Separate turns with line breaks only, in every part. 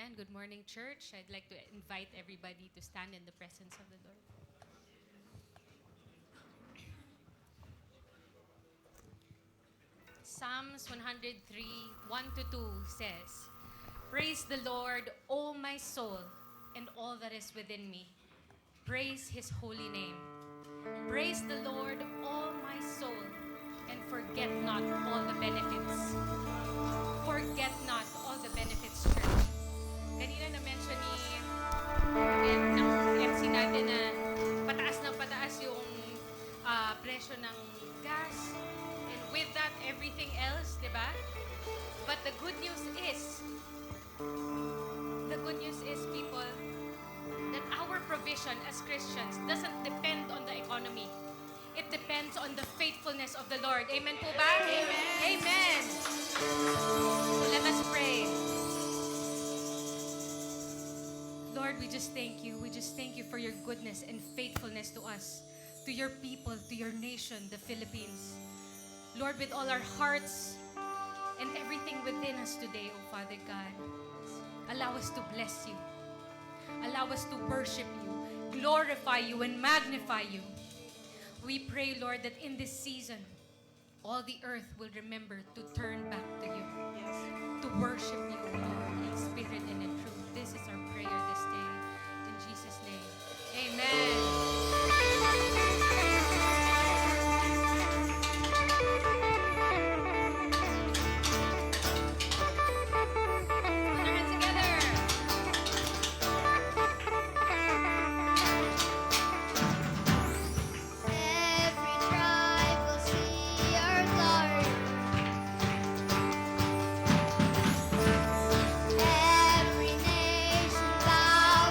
Amen. Good morning, church. I'd like to invite everybody to stand in the presence of the Lord. Psalms 103, 1 to 2 says, Praise the Lord, O my soul, and all that is within me. Praise His holy name. Praise the Lord, all my soul, and forget not all the benefits. Forget not all the benefits, church. Kanina na-mention ni ng MC natin na pataas ng pataas yung presyo ng gas. And with that, everything else, di ba? But the good news is, people, that our provision as Christians doesn't depend on the economy. It depends on the faithfulness of the Lord. Amen po ba? Amen. Amen. So let us pray. Lord, we just thank you. We just thank you for your goodness and faithfulness to us, to your people, to your nation, the Philippines. Lord, with all our hearts and everything within us today, O Father God, allow us to bless you. Allow us to worship you, glorify you, and magnify you. We pray, Lord, that in this season, all the earth will remember to turn back to you, to worship you, Lord, in spirit and in truth. This is our prayer this day. In Jesus' name, amen. Put our hands together.
Every tribe will see your glory. Every nation bow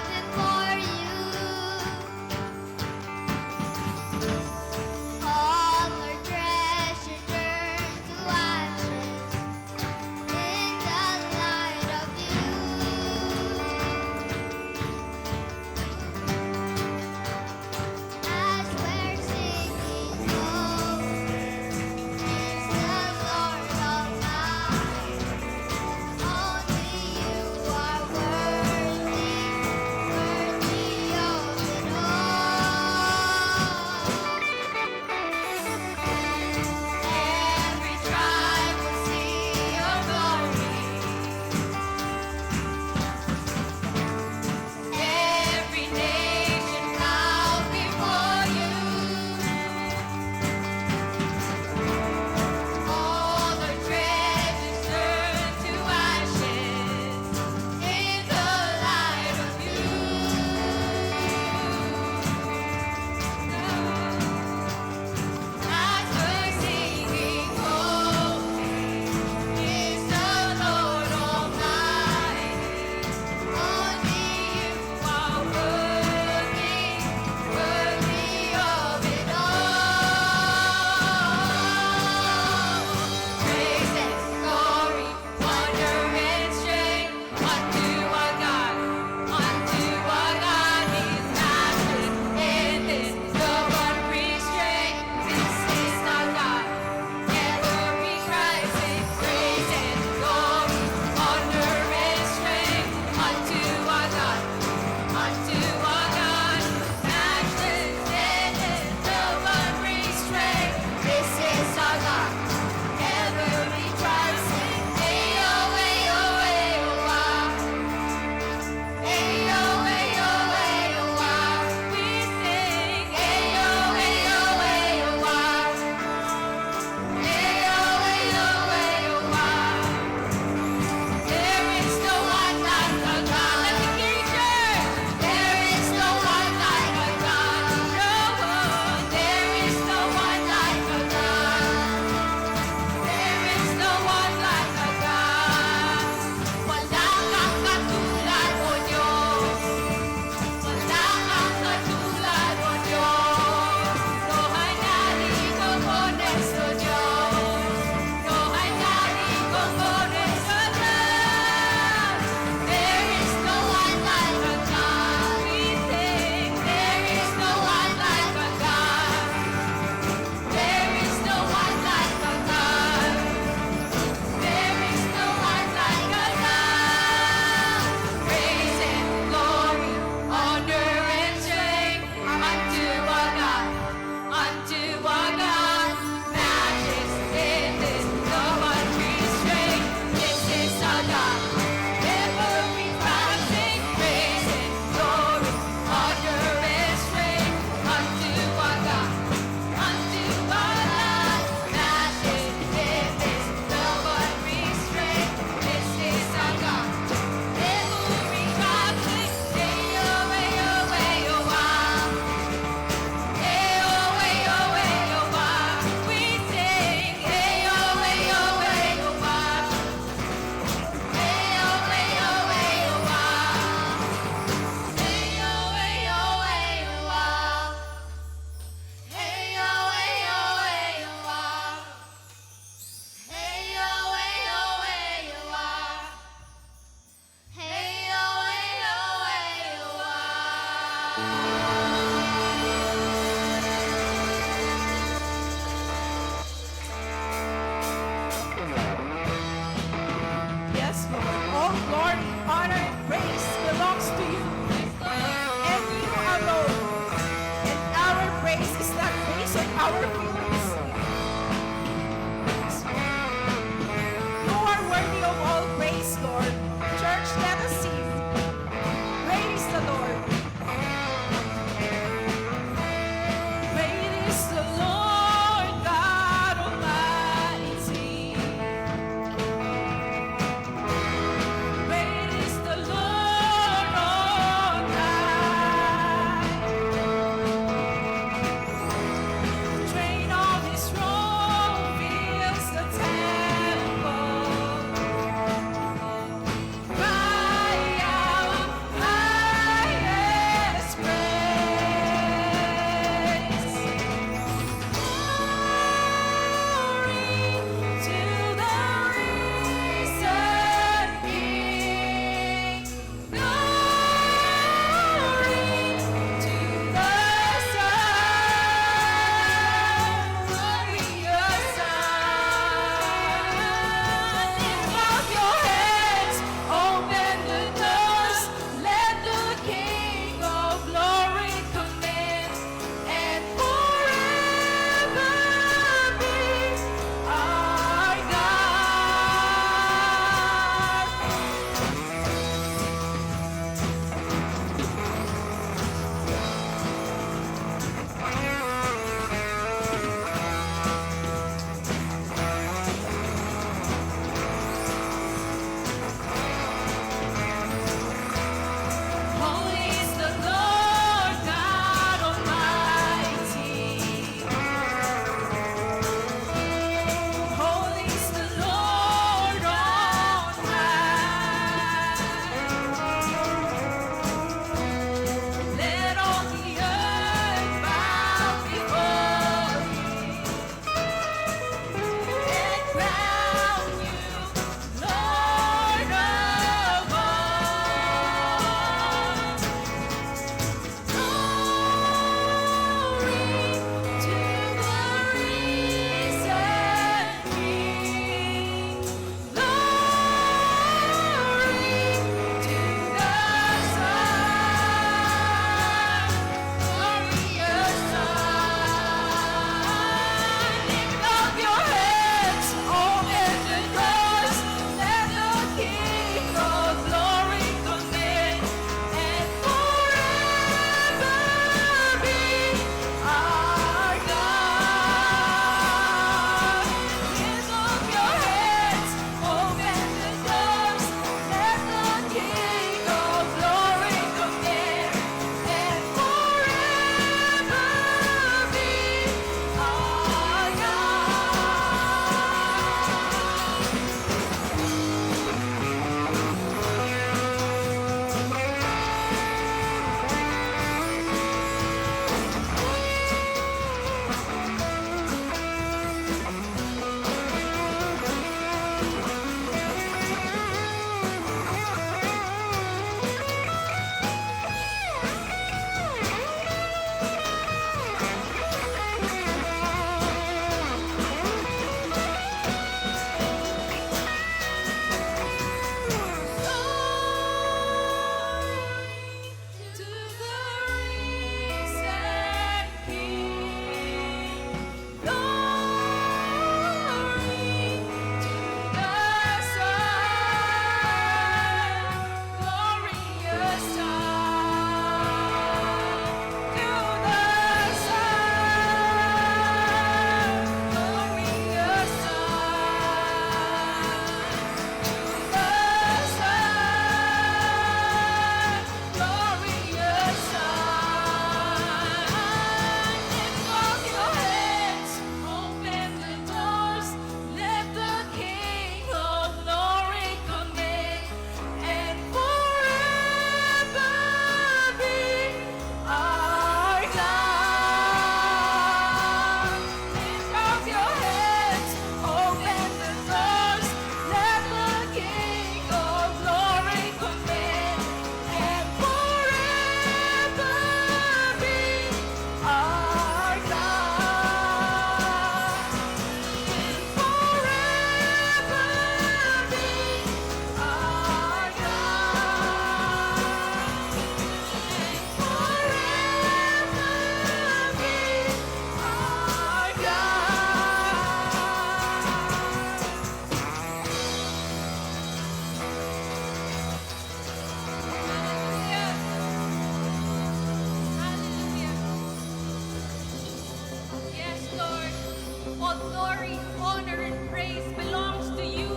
All glory, honor, and praise belongs to you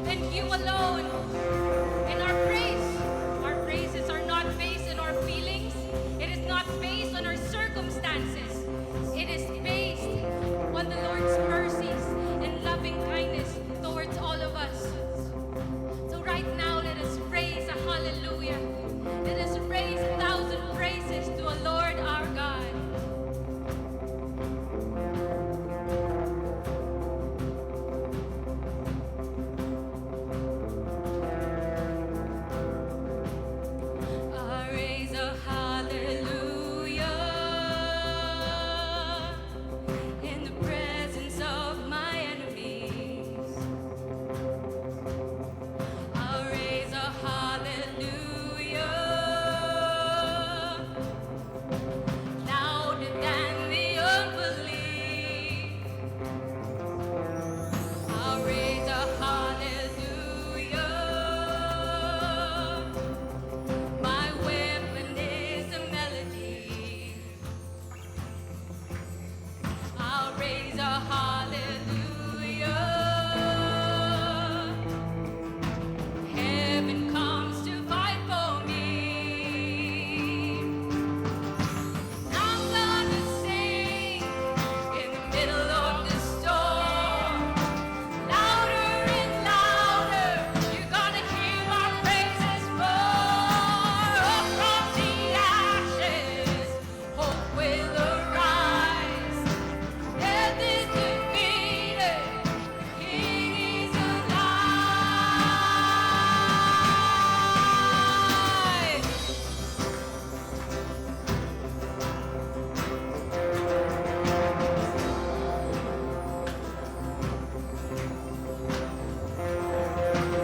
and you alone. And our praises are not based on our feelings. It is not based on our circumstances. It is based on the Lord's mercies and loving kindness towards all of us. So right now, let us praise a hallelujah. Let us praise 1,000 praises to our Lord our God. I raise a hallelujah in the presence of my enemies. I raise a hallelujah louder than the unbelief. I raise a hallelujah. My weapon is a melody. I'll raise a hallelujah. Heaven comes to fight for me. I'm gonna sing in the middle of the storm. Louder and louder, you're gonna hear my praises roar. Up from the ashes, hope will arise. Death is defeated, the King is alive.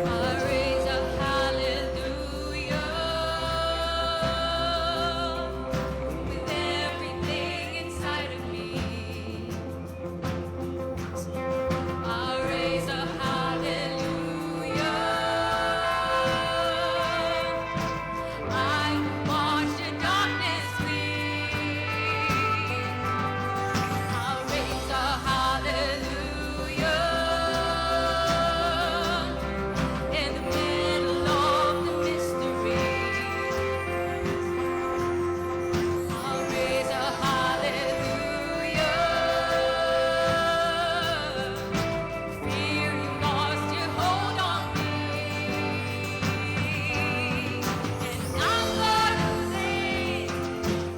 I raise a hallelujah with everything inside of me. I raise a hallelujah. I will watch the darkness flee. I'll raise a hallelujah in the middle of the mystery. I'll raise a hallelujah. Fear you lost your hold on me. And I'm gonna sing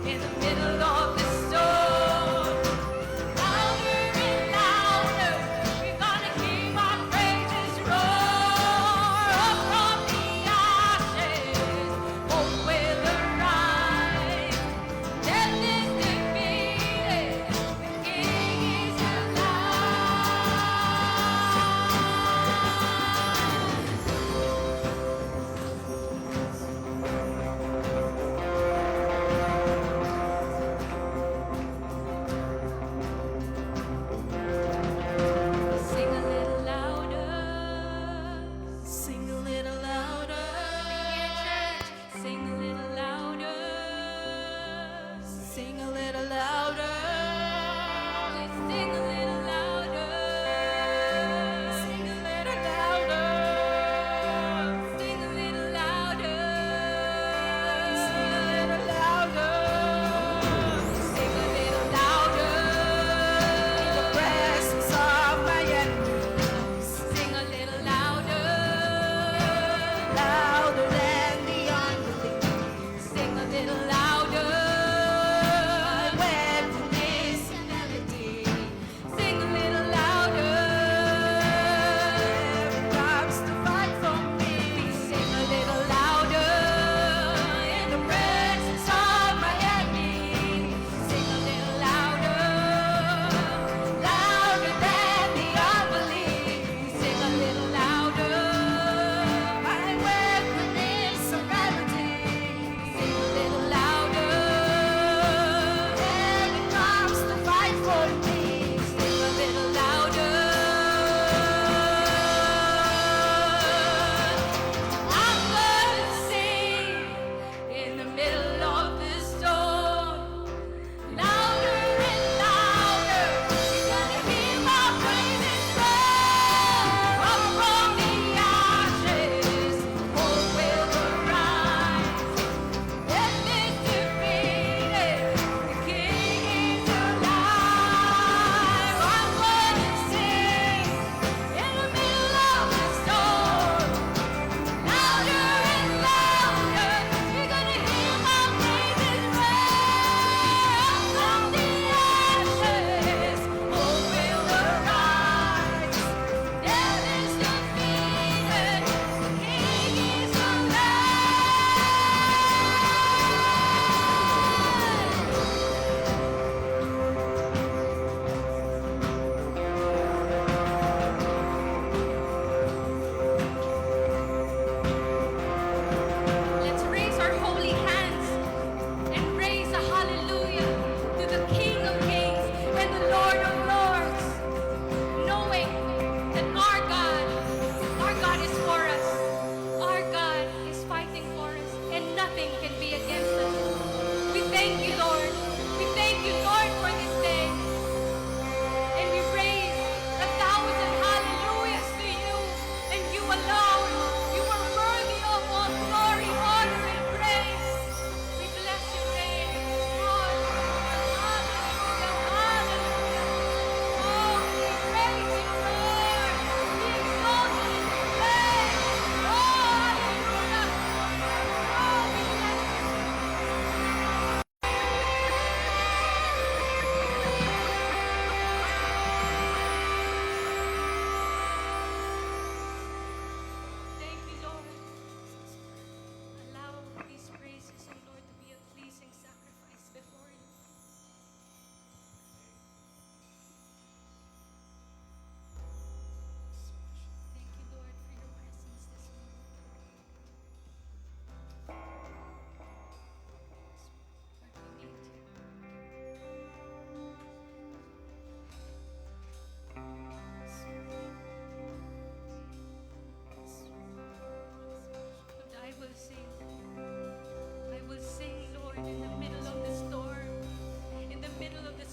in the middle of the storm. Louder and louder, you're gonna hear my praises roar. Up from the ashes, hope will arise. Death is defeated, the King is alive. Sing a little louder.
Sing a little louder.
Here, church. Sing a little louder.
Sing a little louder.
Sing a little louder.
Sing a little louder.
Sing a little louder.
Sing a little louder.
Sing a little louder.
In the presence of my enemies.
Sing a little louder.
Louder than the unbelief.
Sing a little louder.
My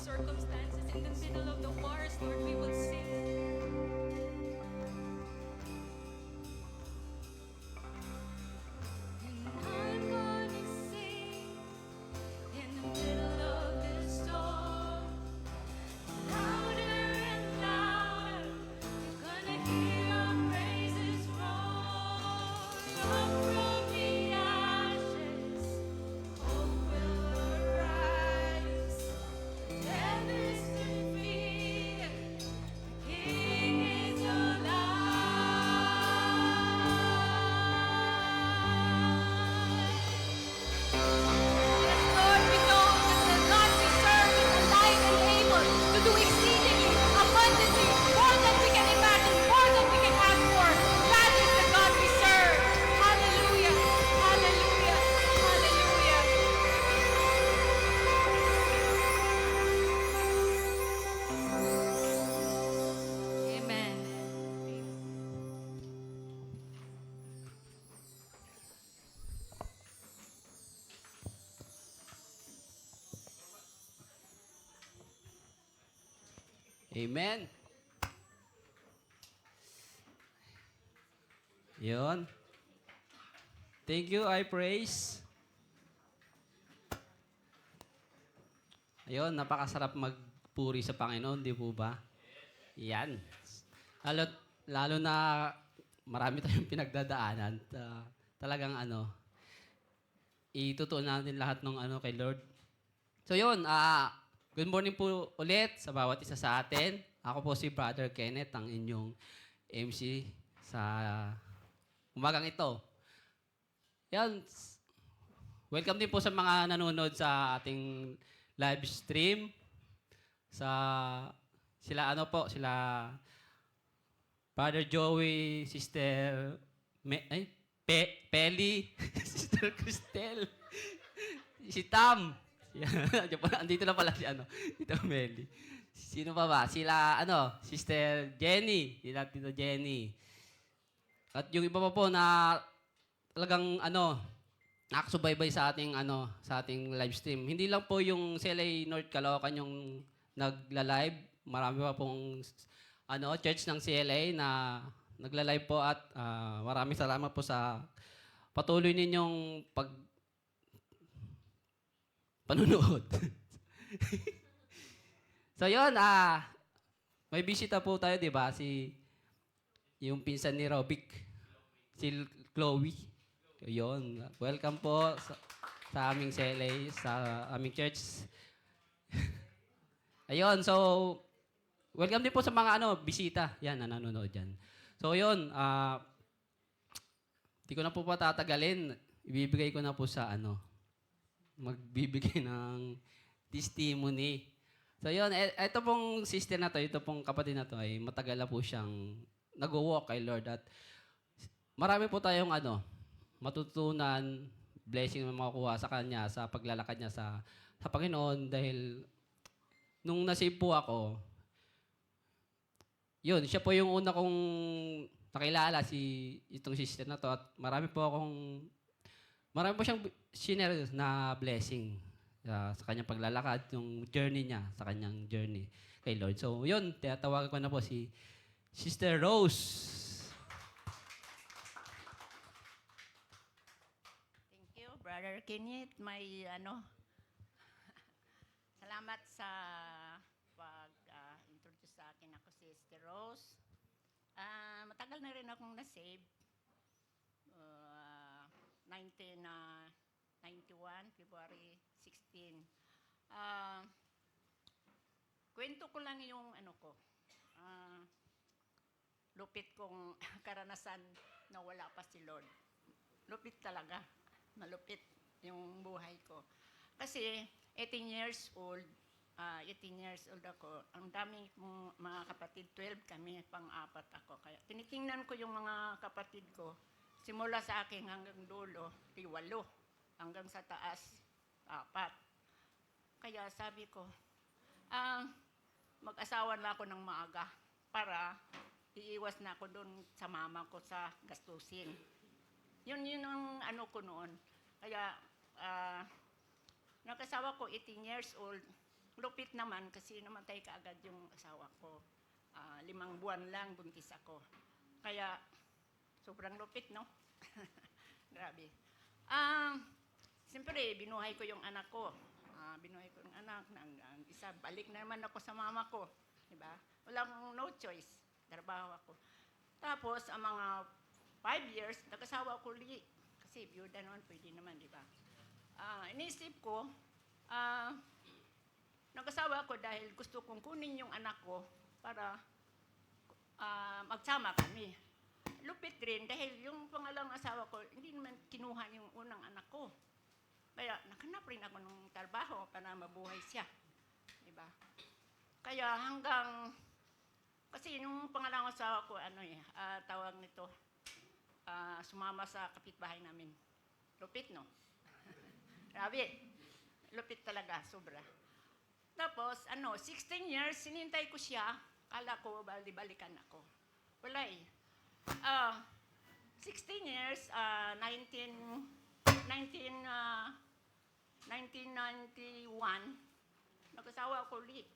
circumstances, in the middle of the wars, Lord, we will sing. And I'm gonna sing in the middle of this storm. Louder and louder, you're gonna hear our praises roar. Up from the ashes, hope will arise. Death is defeated, the King is alive. Yes, Lord, we know that the God we serve is alive and able to do exceedingly, abundantly, more than we can imagine, more than we can ask for. That is the God we serve. Hallelujah, hallelujah, hallelujah. Amen.
Amen. Yun. Thank you, I praise. Ayun, napakasarap magpuri sa Panginoon, di po ba? Yan. Lalo, lalo na marami tayong pinagdadaanan. Talagang itutuon natin lahat ng kay Lord. So yun, good morning po ulit sa bawat isa sa atin. Ako po si Brother Kenneth, ang inyong MC sa umagang ito. Yan, welcome din po sa mga nanonood sa ating live stream. Sila Brother Joey, Sister Peli, Sister Cristel, si Tam. Andito na pala Tito Meli. Sino pa ba? Sister Jenny, Tito Jenny. At yung iba pa po na talagang nakasubaybay sa ating live stream. Hindi lang po yung CLA North Caloocan yung nagla-live. Marami pa pong church ng CLA na nagla-live po at maraming salamat po sa patuloy ninyong panunood. So yun, may bisita po tayo, di ba? Yung pinsan ni Robic, si Chloe. Yun, welcome po sa aming CLA, sa aming church. Ayun, so, welcome din po sa mga bisita. Yan, na nanonood dyan. So yun, di ko na po patatagalin. Ibibigay ko na po sa magbibigay ng testimony. So yun, ito pong sister na to, ito pong kapatid na to, ay matagal na po siyang nag-walk kay Lord. At marami po tayong matutunan, blessing na makukuha sa kanya, sa paglalakad niya sa Panginoon. Dahil nung nasave po ako, yun, siya po yung una kong nakilala, itong sister na to. At marami po siyang shinare na blessing sa kanyang paglalakad, yung journey niya, sa kanyang journey kay Lord. So, yun, tinatawagan ko na po si Sister Rose.
Thank you, Brother Kenneth. Salamat sa pag-introduce sa akin. Ako si Sister Rose. Matagal na rin akong na-save. 1991, February 16. Kwento ko lang yung lupit kong karanasan na wala pa si Lord. Lupit talaga. Malupit yung buhay ko. Kasi 18 years old ako. Ang dami kong mga kapatid, 12 kami, pang-apat ako. Kaya tinitingnan ko yung mga kapatid ko. Simula sa akin hanggang dulo, 8. Hanggang sa taas, 4. Kaya sabi ko, mag-asawa na ako ng maaga para iiwas na ako doon sa mama ko sa gastusin. Yun ang ko noon. Kaya, nakasawa ko 18 years old, lupit naman kasi namatay kaagad yung asawa ko. 5 buwan lang buntis ako. Kaya sobrang lupit, no? Grabe. Siyempre, binuhay ko yung anak ko. Binuhay ko yung anak. Ang isa, balik na naman ako sa mama ko. Diba? Walang no choice. Trabaho ako. Tapos, ang mga 5 years, nag-asawa ko ulit. Kasi byuda naman, pwede naman, di ba? Inisip ko, nag-asawa ako dahil gusto kong kunin yung anak ko para magsama kami. Lupit rin dahil yung pangalawang asawa ko, hindi naman kinuha yung unang anak ko. Kaya nakanap rin ako ng trabaho para mabuhay siya. Diba? Kaya hanggang, kasi yung pangalawang asawa ko, tawag nito, sumama sa kapitbahay namin. Lupit, no? Grabe. Lupit talaga, sobra. Tapos, 16 years, sinintay ko siya. Kala ko, bali-balikan ako. Wala eh. 16 years, 1991, nag-asawa ko ulit.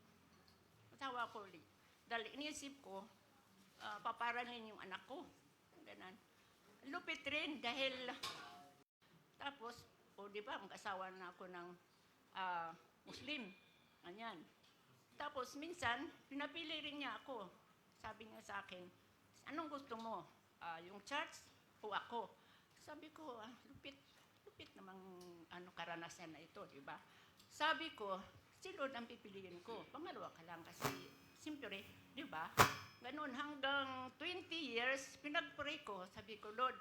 Dahil inisip ko, paparanin yung anak ko. Ganun. Lupit rin dahil, tapos, di ba, mag-asawa na ako ng Muslim. Ganyan. Tapos, minsan, pinapili rin niya ako. Sabi niya sa akin, anong gusto mo? Yung church o ako? Sabi ko, lupit namang karanasan na ito, di ba? Sabi ko, si Lord ang pipiliin ko. Pangalawa ka lang kasi, siyempre, di ba? Ganun, hanggang 20 years, pinag-pray ko. Sabi ko, Lord,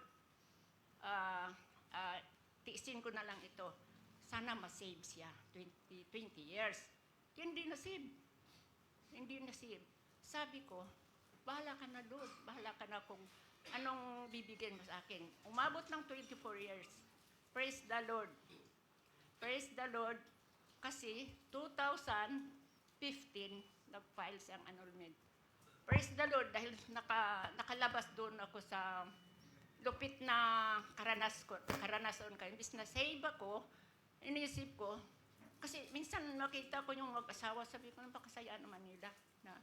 tiisin ko na lang ito. Sana ma-save siya. 20 years. Hindi na-save. Sabi ko, bahala ka na, Lord. Bahala ka na kung anong bibigyan mo sa akin. Umabot ng 24 years. Praise the Lord. Praise the Lord. Kasi 2015, nag-file siyang annulment. Praise the Lord dahil nakalabas doon ako sa lupit na karanasan ko. Imbis na save ako, inisip ko, kasi minsan nakita ko yung mag-asawa, sabi ko, napakasaya naman nila na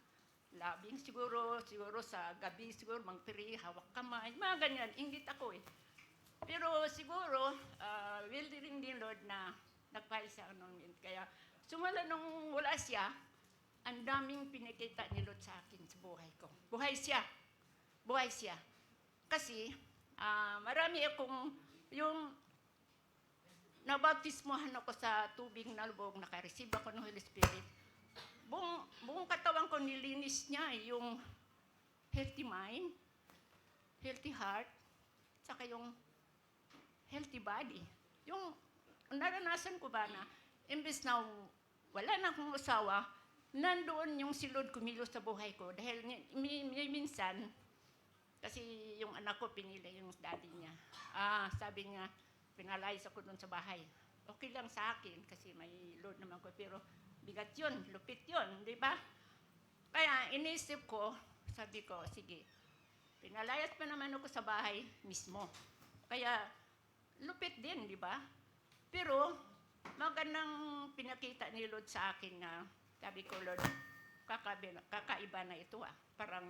labing siguro sa gabi, siguro magpiri, hawak kamay, mga ganyan, ingit ako eh. Pero siguro, will rin din Lord na nag-file sa annulment. Kaya sumala nung wala siya, ang daming pinikita ni Lord sa akin sa buhay ko. Buhay siya. Kasi, marami akong, yung nabaptismohan ako sa tubig na lubog, naka-receive ako ng Holy Spirit. Buong katawan ko nilinis niya, yung healthy mind, healthy heart, saka yung healthy body. Yung naranasan ko ba na, imbes na wala na akong asawa, nandoon yung si Lord kumilos sa buhay ko. Dahil minsan, kasi yung anak ko pinili yung daddy niya. Sabi niya, pinalayas ako doon sa bahay. Okay lang sa akin kasi may Lord naman ko. Pero bigat yun, lupit yun, di ba? Kaya inisip ko, sabi ko, sige, pinalayas pa naman ako sa bahay mismo. Kaya lupit din, di ba? Pero magandang pinakita ni Lord sa akin na, sabi ko, Lord, kakaiba na ito Parang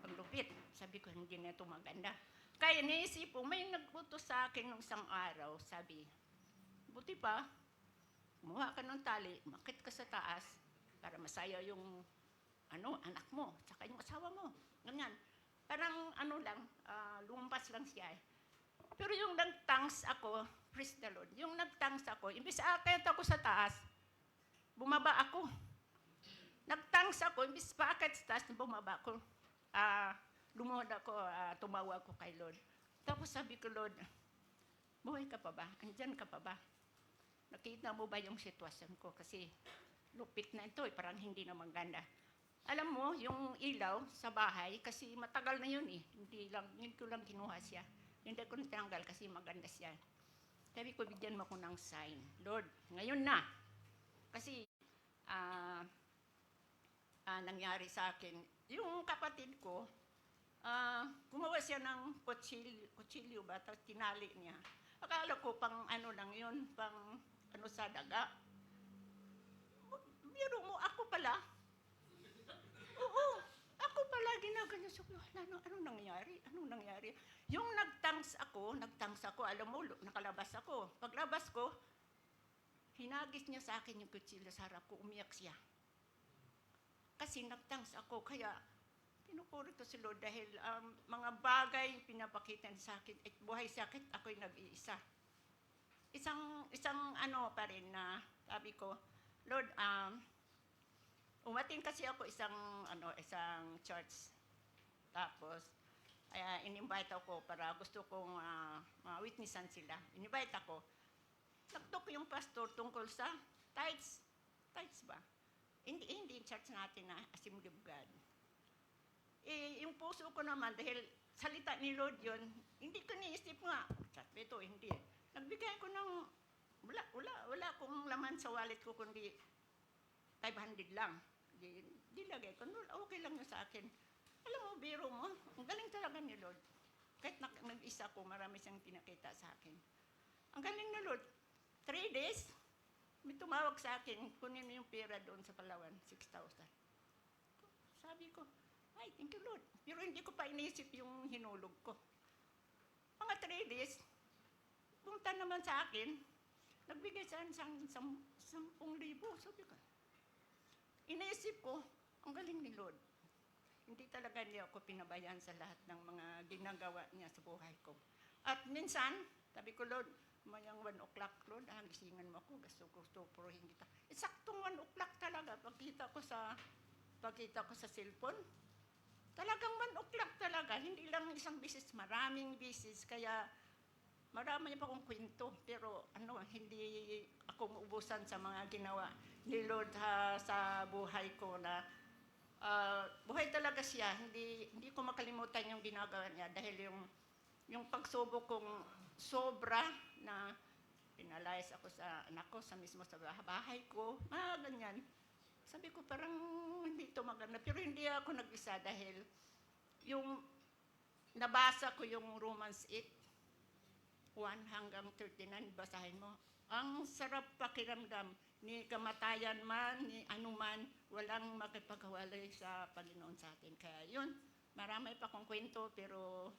ang lupit. Sabi ko, hindi na ito maganda. Kaya naisip ko, may nagbuto sa akin nung isang araw, sabi, buti pa, kumuha ka ng tali, makit ka sa taas, para masaya yung anak mo, tsaka yung asawa mo. Ganyan. Parang lumampas lang siya eh. Pero yung nagtangs ako, praise the Lord, yung nagtangs ako, imbis akit ako sa taas, bumaba ako. Nagtangs ako, imbis paakit sa taas, bumaba ako. Lumuhod ako, tumawag ko kay Lord. Tapos sabi ko, Lord, buhay ka pa ba? Andyan ka pa ba? Nakita mo ba yung sitwasyon ko? Kasi lupit na ito, parang hindi naman ganda. Alam mo, yung ilaw sa bahay, kasi matagal na yun eh. Hindi ko lang kinuha siya. Hindi ko natanggal kasi maganda siya. Sabi ko, bigyan mo ko ng sign. Lord, ngayon na. Kasi nangyari sa akin, yung kapatid ko, gumawa siya ng kutsilyo ba, tapos tinali niya. Akala ko pang lang yun, pang sa daga. biro mo, ako pala. Oo, ako pala ginaganyan. Sabi ko, anong nangyari? Anong nangyari? Yung nagtangs ako, alam mo, nakalabas ako. Paglabas ko, hinagis niya sa akin yung kutsilyo sa harap ko, umiyak siya. Kasi nagtangs ako, kaya pinupuri ko si Lord dahil mga bagay pinapakita niya sa akin, at buhay sakit, ako'y nag-iisa. Isang ano pa rin na sabi ko, Lord, umating kasi ako isang church. Tapos, in-invite ako para gusto kong witnessan sila. In-invite ako. Nagtok yung pastor tungkol sa tithes. Tithes ba? Hindi yung church natin na Assembly of God. Yung puso ko naman, dahil salita ni Lord yun, hindi ko niisip nga, sabi ito, hindi. Nagbigay ko ng, wala akong laman sa wallet ko, kundi 500 lang. Di lagay ko, okay lang yun sa akin. Alam mo, biro mo, ang galing talaga ni Lord. Kahit nag-isa ko, marami siyang pinakita sa akin. Ang galing ni Lord. 3 days, may tumawag sa akin, kunin mo yung pera doon sa Palawan, 6,000. Sabi ko, ay, thank you Lord. Pero hindi ko pa inisip yung hinulog ko. Mga 3 days, punta naman sa akin, nagbigay sa akin 10,000. Sabi ko, inisip ko, ang galing ni Lord. Hindi talaga niya ako pinabayaan sa lahat ng mga ginagawa niya sa buhay ko. At minsan, sabi ko, Lord, mayang 1 o'clock, Lord, gisingan mo ako, gusto puruhin kita. Saktong 1 o'clock talaga, pagkita ko sa cellphone, talagang 1 o'clock talaga, hindi lang isang bisis, maraming bisis, kaya marami pa akong kwento, pero hindi ako maubusan sa mga ginawa ni Lord sa buhay ko na buhay talaga siya, hindi ko makalimutan yung ginagawa niya dahil yung pagsubok kong sobra na pinalayas ako sa anak ko, sa mismo sa bahay ko, ganyan. Sabi ko parang hindi ito maganda, pero hindi ako nag-isa dahil yung nabasa ko yung Romans 8, 1 hanggang 39, basahin mo. Ang sarap pakiramdam, ni kamatayan man, ni anuman, walang makipagkawalay sa Panginoon sa atin. Kaya yun, marami pa akong kwento, pero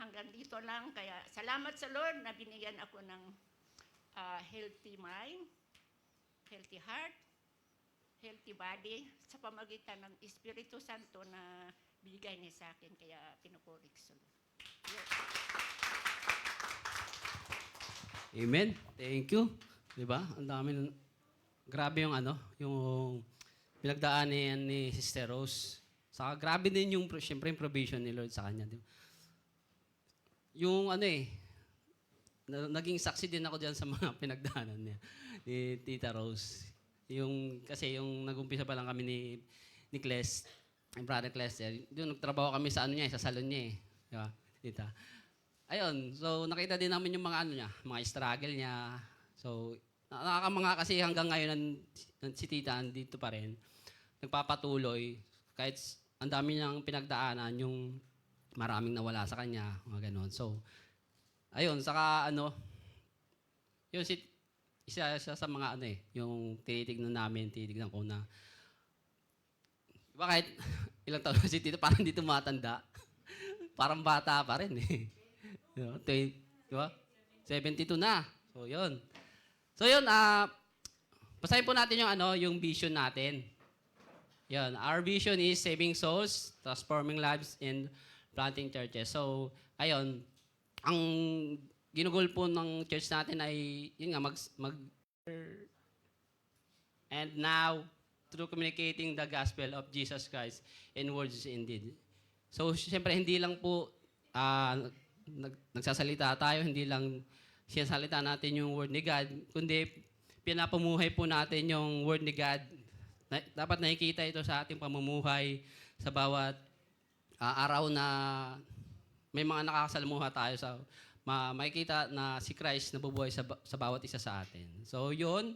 hanggang dito lang. Kaya salamat sa Lord na binigyan ako ng healthy mind, healthy heart, healthy body, sa pamagitan ng Espiritu Santo na bigay niya sa akin. Kaya pinupuri ko sa Lord. Yes.
Amen. Thank you. Diba? Ang dami grabe yung yung pinagdaanan ni Sister Rose. Saka grabe din yung, syempre, yung provision ni Lord sa kanya. Diba? Yung naging saksi din ako diyan sa mga pinagdaanan niya, ni Tita Rose. Kasi yung nag-umpisa pa lang kami ni Kles, yung brother Klester, doon nagtrabaho kami sa niya, sa salon niya eh. Diba? Tita. Ayun, so nakita din namin yung mga niya, mga struggle niya. So, nakakamanga kasi hanggang ngayon si Tita dito pa rin. Nagpapatuloy, kahit ang dami niyang pinagdaanan, yung maraming nawala sa kanya, mga ganon. So, ayun, saka yun isa sa mga yung tinitignan ko na, diba kahit ilang taon na si Tita, parang hindi tumatanda. Parang bata pa rin eh. Diba? 72 na. So, yun. So, yun, basahin po natin yung vision natin. Yun, our vision is saving souls, transforming lives, and planting churches. So, ayun, ang ginugol po ng church natin ay, yun nga, and now, through communicating the gospel of Jesus Christ in words and deed. So, siyempre, hindi lang po nagsasalita tayo, hindi lang sinasalita natin yung word ni God, kundi pinapumuhay po natin yung word ni God. Dapat nakikita ito sa ating pamumuhay sa bawat araw na may mga nakakasalamuha tayo sa makikita na si Christ nabubuhay sa bawat isa sa atin. So, yun.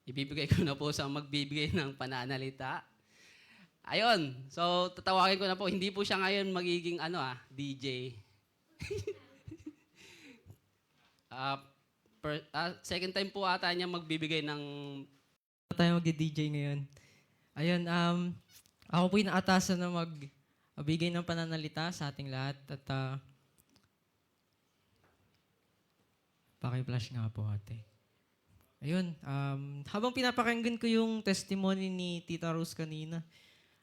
Ibibigay ko na po sa magbibigay ng pananalita. Ayun. So, tatawagin ko na po. Hindi po siya ngayon magiging DJ. second time po ata niya magbibigay ng
Tayo mag-DJ ngayon. Ayun, ako po yung naatasan na magbigay ng pananalita sa ating lahat. At paki-flash nga po ate. Ayun, habang pinapakinggan ko yung testimony ni Tita Rose kanina,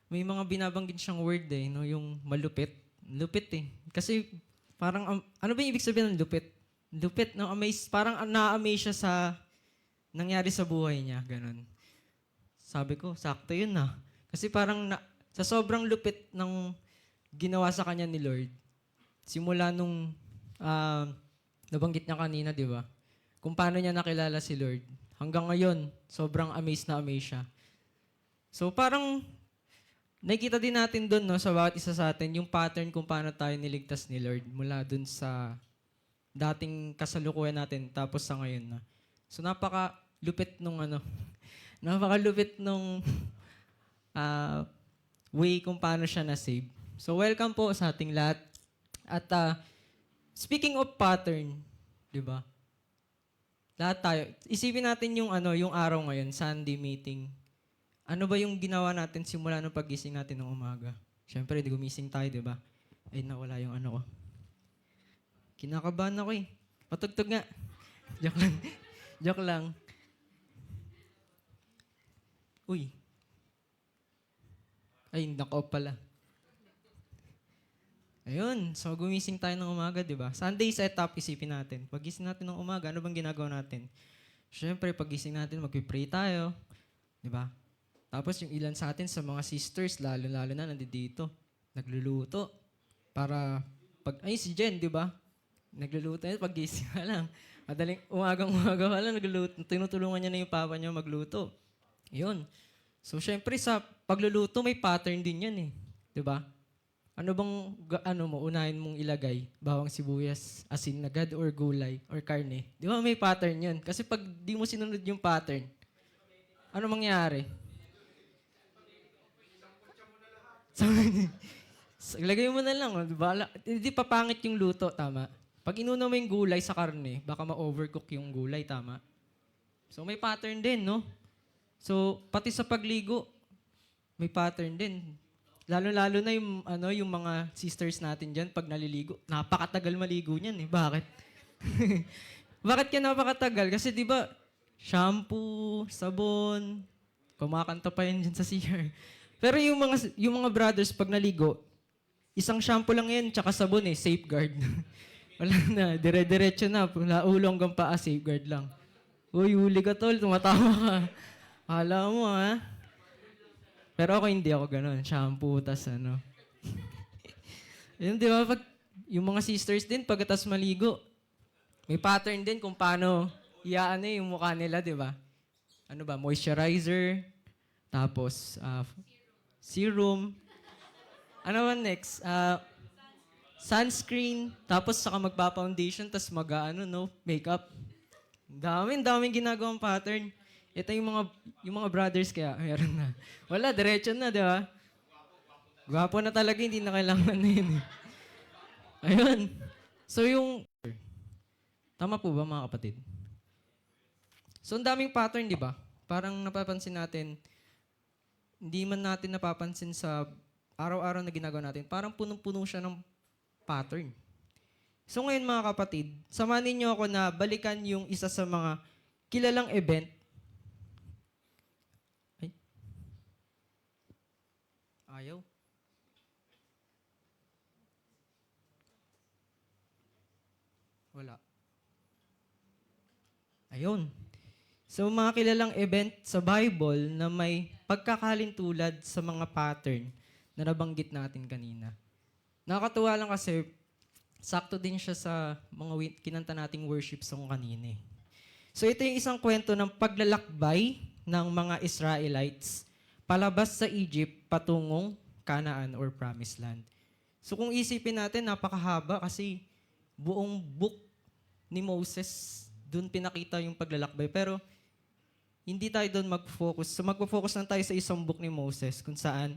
may mga binabanggit siyang word no? Yung malupit. Lupit Kasi parang, ano ba yung ibig sabihin ng lupit? Lupit, no? Amaze, parang na-amaze siya sa nangyari sa buhay niya, ganun. Sabi ko, sakto yun Kasi parang sa sobrang lupit ng ginawa sa kanya ni Lord, simula nung nabanggit niya kanina, di ba? Kung paano niya nakilala si Lord. Hanggang ngayon, sobrang amazed na amazed siya. So parang nakikita din natin doon sa bawat isa sa atin yung pattern kung paano tayo niligtas ni Lord mula doon sa dating kasalukuyan natin tapos sa ngayon na. So napakalupit nung napakalupit nung way kung paano siya na-save. So welcome po sa ating lahat. At speaking of pattern, di ba? Lahat tayo. Isipin natin yung yung araw ngayon, Sunday meeting. Ano ba yung ginawa natin simula nung pagising natin ng umaga? Siyempre, gumising tayo, di ba? Ay, nawala yung ko. Kinakabahan ako Patugtog nga. Joke lang. Joke lang. Uy. Ay, naka-off pala. Ayun, so gumising tayo ng umaga, di ba? Sunday setup, isipin natin. Pagising natin ng umaga, ano bang ginagawa natin? Siyempre, pagising natin, mag-pray tayo. Di ba? Tapos yung ilan sa atin, sa mga sisters, lalo-lalo na nandito, nagluluto. Para, si Jen, di ba? Nagluluto yun, pagising ka lang. Madaling umagang-umaga ka lang, nagluluto. Tinutulungan niya na yung papa niya magluto. Yun. So, syempre, sa pagluluto, may pattern din yan Di ba? Ano bang, unahin mong ilagay? Bawang sibuyas, asin na agad, or gulay, or karne. Di ba may pattern yun? Kasi pag di mo sinunod yung pattern, ano mangyari? So, ilagay mo na lang. Diba? Hindi papangit yung luto, tama? Pag inuna mo yung gulay sa karne, baka ma-overcook yung gulay, tama? So may pattern din, no? So, pati sa pagligo, may pattern din. Lalo-lalo na yung mga sisters natin dyan, pag naliligo, napakatagal maligo niyan Bakit? Bakit kaya napakatagal? Kasi di ba, shampoo, sabon, kumakanta pa yan dyan sa CR. Pero yung mga brothers, pag naligo, isang shampoo lang yan, tsaka sabon safeguard. Wala na, dire-diretso na, ulo hanggang paa, safeguard lang. Uy, huli ka tol, tumatawa ka. Hala mo Pero ako hindi ako ganun. Shampoo, tas Yun, di ba? Yung mga sisters din, pagkatas maligo, may pattern din kung paano yung mukha nila, di ba? Moisturizer, tapos serum. Ano ba next? Sunscreen, tapos saka magpa-foundation, tapos makeup. Daming ginagawang pattern. Ito yung mga brothers kaya meron na. Wala, diretso na, di ba? Gwapo na talaga, hindi na kailangan na yun Ayun. So tama po ba mga kapatid? So ang daming pattern, di ba? Parang napapansin natin, hindi man natin napapansin sa araw-araw na ginagawa natin, parang punong-puno siya ng pattern. So ngayon mga kapatid, samahan niyo ako na balikan yung isa sa mga kilalang event. Ayaw. Wala. Ayun. So mga kilalang event sa Bible na may pagkakalintulad sa mga pattern na nabanggit natin kanina. Nakakatuwa lang kasi sakto din siya sa mga kinanta nating worship song kanina So ito yung isang kwento ng paglalakbay ng mga Israelites palabas sa Egypt patungong Canaan or Promised Land. So kung isipin natin, napakahaba kasi buong book ni Moses, doon pinakita yung paglalakbay. Pero hindi tayo doon mag-focus. So mag-focus lang tayo sa isang book ni Moses kung saan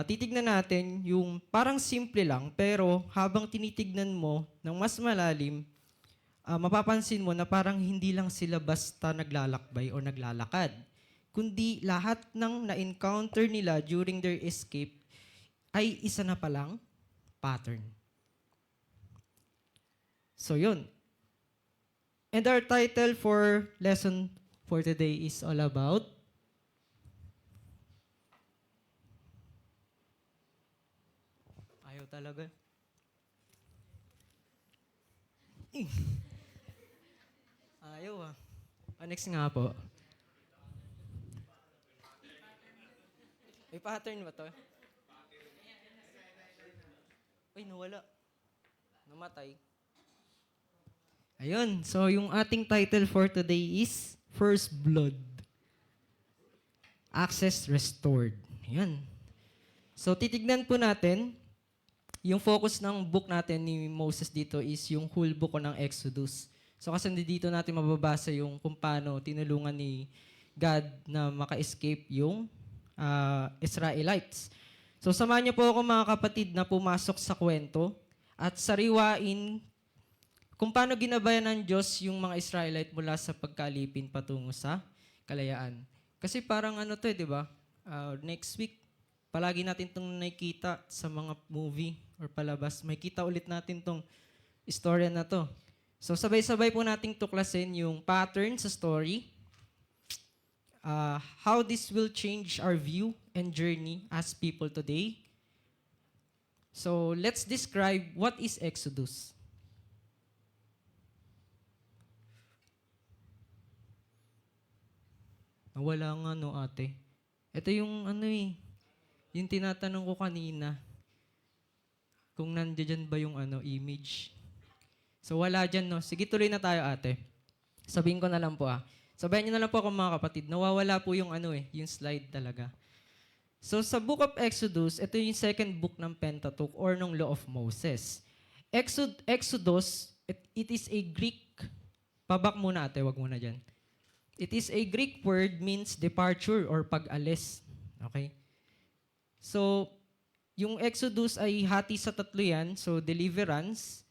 titignan natin yung parang simple lang, pero habang tinitignan mo ng mas malalim, mapapansin mo na parang hindi lang sila basta naglalakbay o naglalakad, kundi lahat ng na-encounter nila during their escape ay isa na palang pattern. So yun. And our title for lesson for today is all about ayaw talaga. Eh. Ayaw ah. Next nga po. May pattern ba to? Uy, nawala. Namatay. Ayun. So, yung ating title for today is First Blood. Access Restored. Ayun. So, titignan po natin, yung focus ng book natin ni Moses dito is yung whole book ng Exodus. So, kasi dito natin mababasa yung kung paano tinulungan ni God na maka-escape yung Israelites. So, samahan niyo po ako mga kapatid na pumasok sa kwento at sariwain kung paano ginabayan ng Diyos yung mga Israelite mula sa pagkalipin patungo sa kalayaan. Kasi parang ano to di ba? Next week, palagi natin itong nakikita sa mga movie or palabas. May kita ulit natin tong istorya na to. So sabay-sabay po nating tuklasin yung pattern sa story, how this will change our view and journey as people today. So let's describe what is Exodus. Nawala nga no ate. Ito yung ano yung tinatanong ko kanina. Kung nandiyan ba yung image. So wala dyan no. Sige tuloy na tayo ate. Sabihin ko na lang po Sabayan niyo na lang po ako mga kapatid. Nawawala po yung yung slide talaga. So sa Book of Exodus, ito yung second book ng Pentateuch or ng Law of Moses. Exodus, it is a Greek, pabak muna ate, wag muna dyan. It is a Greek word means departure or pag-alis. Okay? So, yung Exodus ay hati sa tatlo yan. So, deliverance,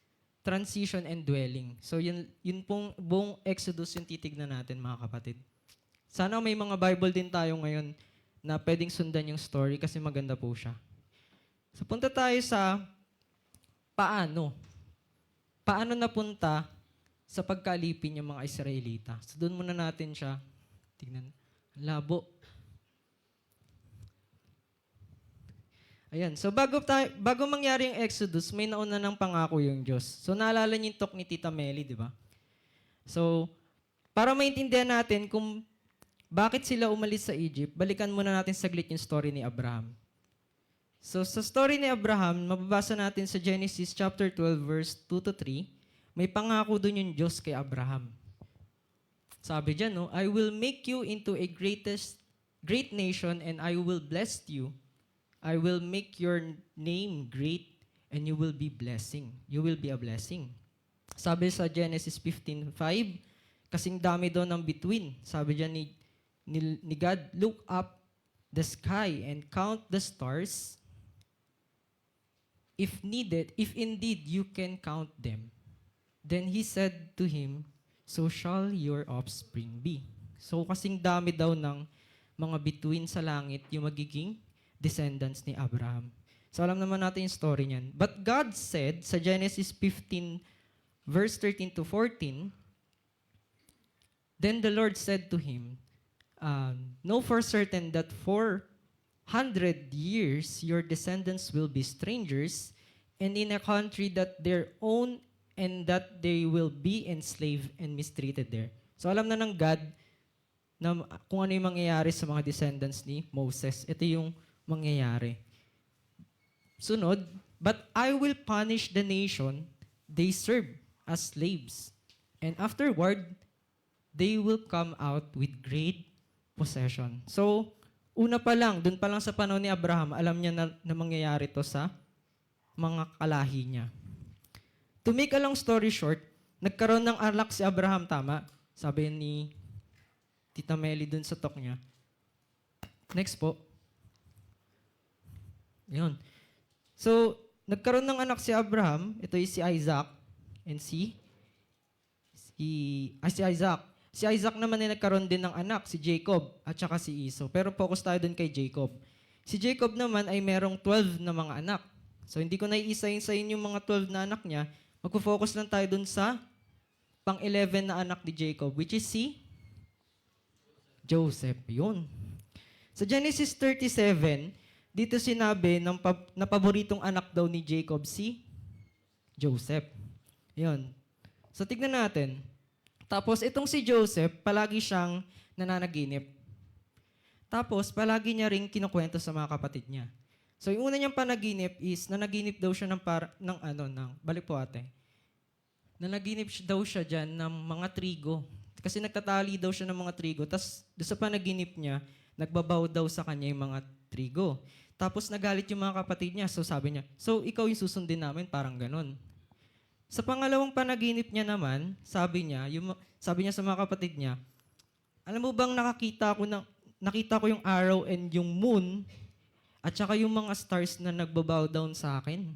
transition, and dwelling. So, yun pong buong Exodus yung titignan natin, mga kapatid. Sana may mga Bible din tayo ngayon na pwedeng sundan yung story kasi maganda po siya. So, punta tayo sa paano. Paano napunta sa pagkalipin yung mga Israelita. So, doon muna natin siya. Tignan. Labo. Ayan. So, bago mangyari yung Exodus, may nauna ng pangako yung Diyos. So, naalala niyo yung talk ni Tita Melly, di ba? So, para maintindihan natin kung bakit sila umalis sa Egypt, balikan muna natin saglit yung story ni Abraham. So, sa story ni Abraham, mababasa natin sa Genesis chapter 12, verse 2-3, may pangako doon yung Diyos kay Abraham. Sabi dyan, no, I will make you into a great nation and I will bless you. I will make your name great and you will be blessing. You will be a blessing. Sabi sa Genesis 15:5, kasing dami doon ng between. Sabi dyan ni God, look up the sky and count the stars. If indeed you can count them. Then he said to him, so shall your offspring be. So kasing dami daw ng mga bituin sa langit yung magiging descendants ni Abraham. So alam naman natin yung story niyan. But God said sa Genesis 15 verse 13-14, then the Lord said to him, know for certain that 400 years your descendants will be strangers and in a country that their own and that they will be enslaved and mistreated there. So alam na ng God na kung ano yung mangyayari sa mga descendants ni Moses. Ito yung mangyayari. Sunod, but I will punish the nation they serve as slaves. And afterward, they will come out with great possession. So, una pa lang, dun pa lang sa panahon ni Abraham, alam niya na mangyayari to sa mga kalahi niya. To make a long story short, nagkaroon ng anak si Abraham, tama? Sabi ni Tita Melly dun sa talk niya. Next po. Yun. So, nagkaroon ng anak si Abraham. Ito is si Isaac and si si Isaac. Si Isaac naman ay nagkaroon din ng anak, si Jacob at saka si Esau. Pero focus tayo dun kay Jacob. Si Jacob naman ay merong 12 na mga anak. So hindi ko na iisahin sa inyo yung mga 12 na anak niya. Magpo-focus lang tayo dun sa pang-11 na anak ni Jacob, which is si Joseph. Yun. Sa Genesis 37, dito sinabi na paboritong anak daw ni Jacob si Joseph. Yun. So tignan natin. Tapos itong si Joseph, palagi siyang nananaginip. Tapos palagi niya ring kinukwento sa mga kapatid niya. So yung una niyang panaginip is nanaginip daw siya balik po ate. Nanaginip daw siya diyan ng mga trigo. Kasi nagtatali daw siya ng mga trigo. Tapos doon sa panaginip niya, nagbabaw daw sa kanya yung mga trigo. Tapos nagalit yung mga kapatid niya. So sabi niya, so ikaw yung susundin namin, parang ganun. Sa pangalawang panaginip niya naman, sabi niya sa mga kapatid niya, alam mo bang nakita ko yung araw and yung moon at saka yung mga stars na nagbabow down sa akin.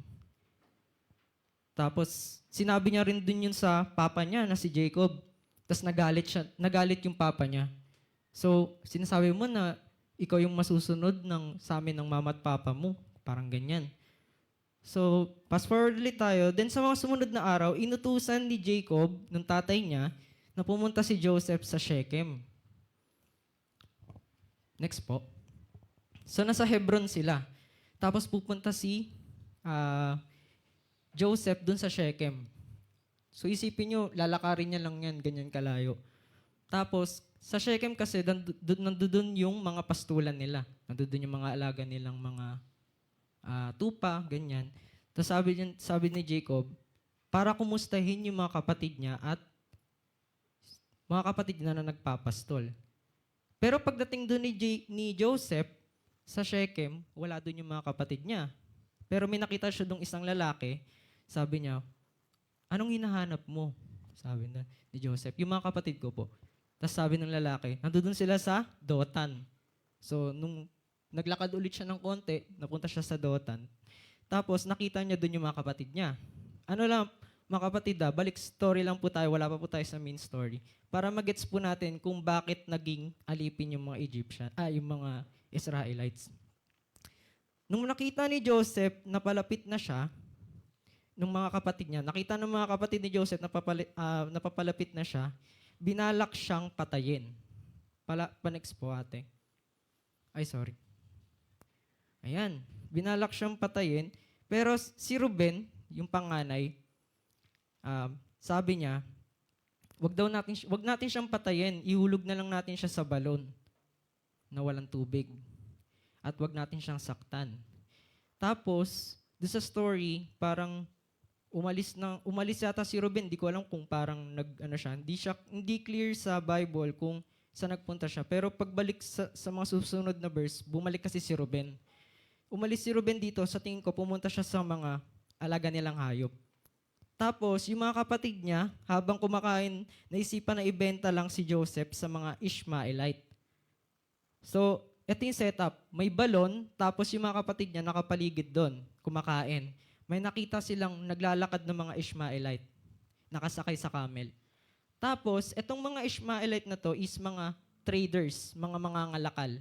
Tapos sinabi niya rin dun yun sa papa niya na si Jacob. Tapos nagalit yung papa niya. So sinasabi mo na ikaw yung masusunod sa amin ng mama at papa mo. Parang ganyan. So, fast forward ulit tayo. Then sa mga sumunod na araw, inutusan ni Jacob, ng tatay niya, na pumunta si Joseph sa Shechem. Next po. So, nasa Hebron sila. Tapos pupunta si Joseph dun sa Shechem. So, isipin nyo, lalakarin niya lang yan, ganyan kalayo. Tapos, sa Shechem kasi, nandun yung mga pastulan nila. Nandun yung mga alaga nilang mga tupa, ganyan. Tapos sabi ni Jacob, para kumustahin yung mga kapatid niya at mga kapatid niya na nagpapastol. Pero pagdating doon ni Joseph sa Shechem, wala doon yung mga kapatid niya. Pero may nakita siya doong isang lalaki, sabi niya, anong hinahanap mo? Sabi ni Joseph, yung mga kapatid ko po. Tapos sabi ng lalaki, nandoon sila sa Dotan. So, nung naglakad ulit siya ng konti, napunta siya sa Dotan. Tapos nakita niya doon yung mga kapatid niya. Ano lang, mga kapatid balik story lang po tayo, wala pa po tayo sa main story. Para magets po natin kung bakit naging alipin yung mga yung mga Israelites. Nung nakita ni Joseph na palapit na siya, nung mga kapatid niya, nakita ng mga kapatid ni Joseph na napapalapit na siya, binalak siyang patayin. Pa-next po ate. Ay, sorry. Ayan, binalak siyang patayin. Pero si Ruben, yung panganay, sabi niya, wag natin siyang patayin, ihulog na lang natin siya sa balon na walang tubig. At wag natin siyang saktan. Tapos, doon sa story, parang umalis yata si Ruben, di ko alam kung parang hindi clear sa Bible kung saan nagpunta siya. Pero pagbalik sa mga susunod na verse, bumalik kasi si Ruben. Umalis si Ruben dito, sa tingin ko, pumunta siya sa mga alaga nilang hayop. Tapos, yung mga kapatid niya, habang kumakain, naisipan na ibenta lang si Joseph sa mga Ishmaelite. So, ito yung setup. May balon, tapos yung mga kapatid niya nakapaligid doon, kumakain. May nakita silang naglalakad ng mga Ishmaelite, nakasakay sa camel. Tapos, itong mga Ishmaelite na to is mga traders, mga mangangalakal.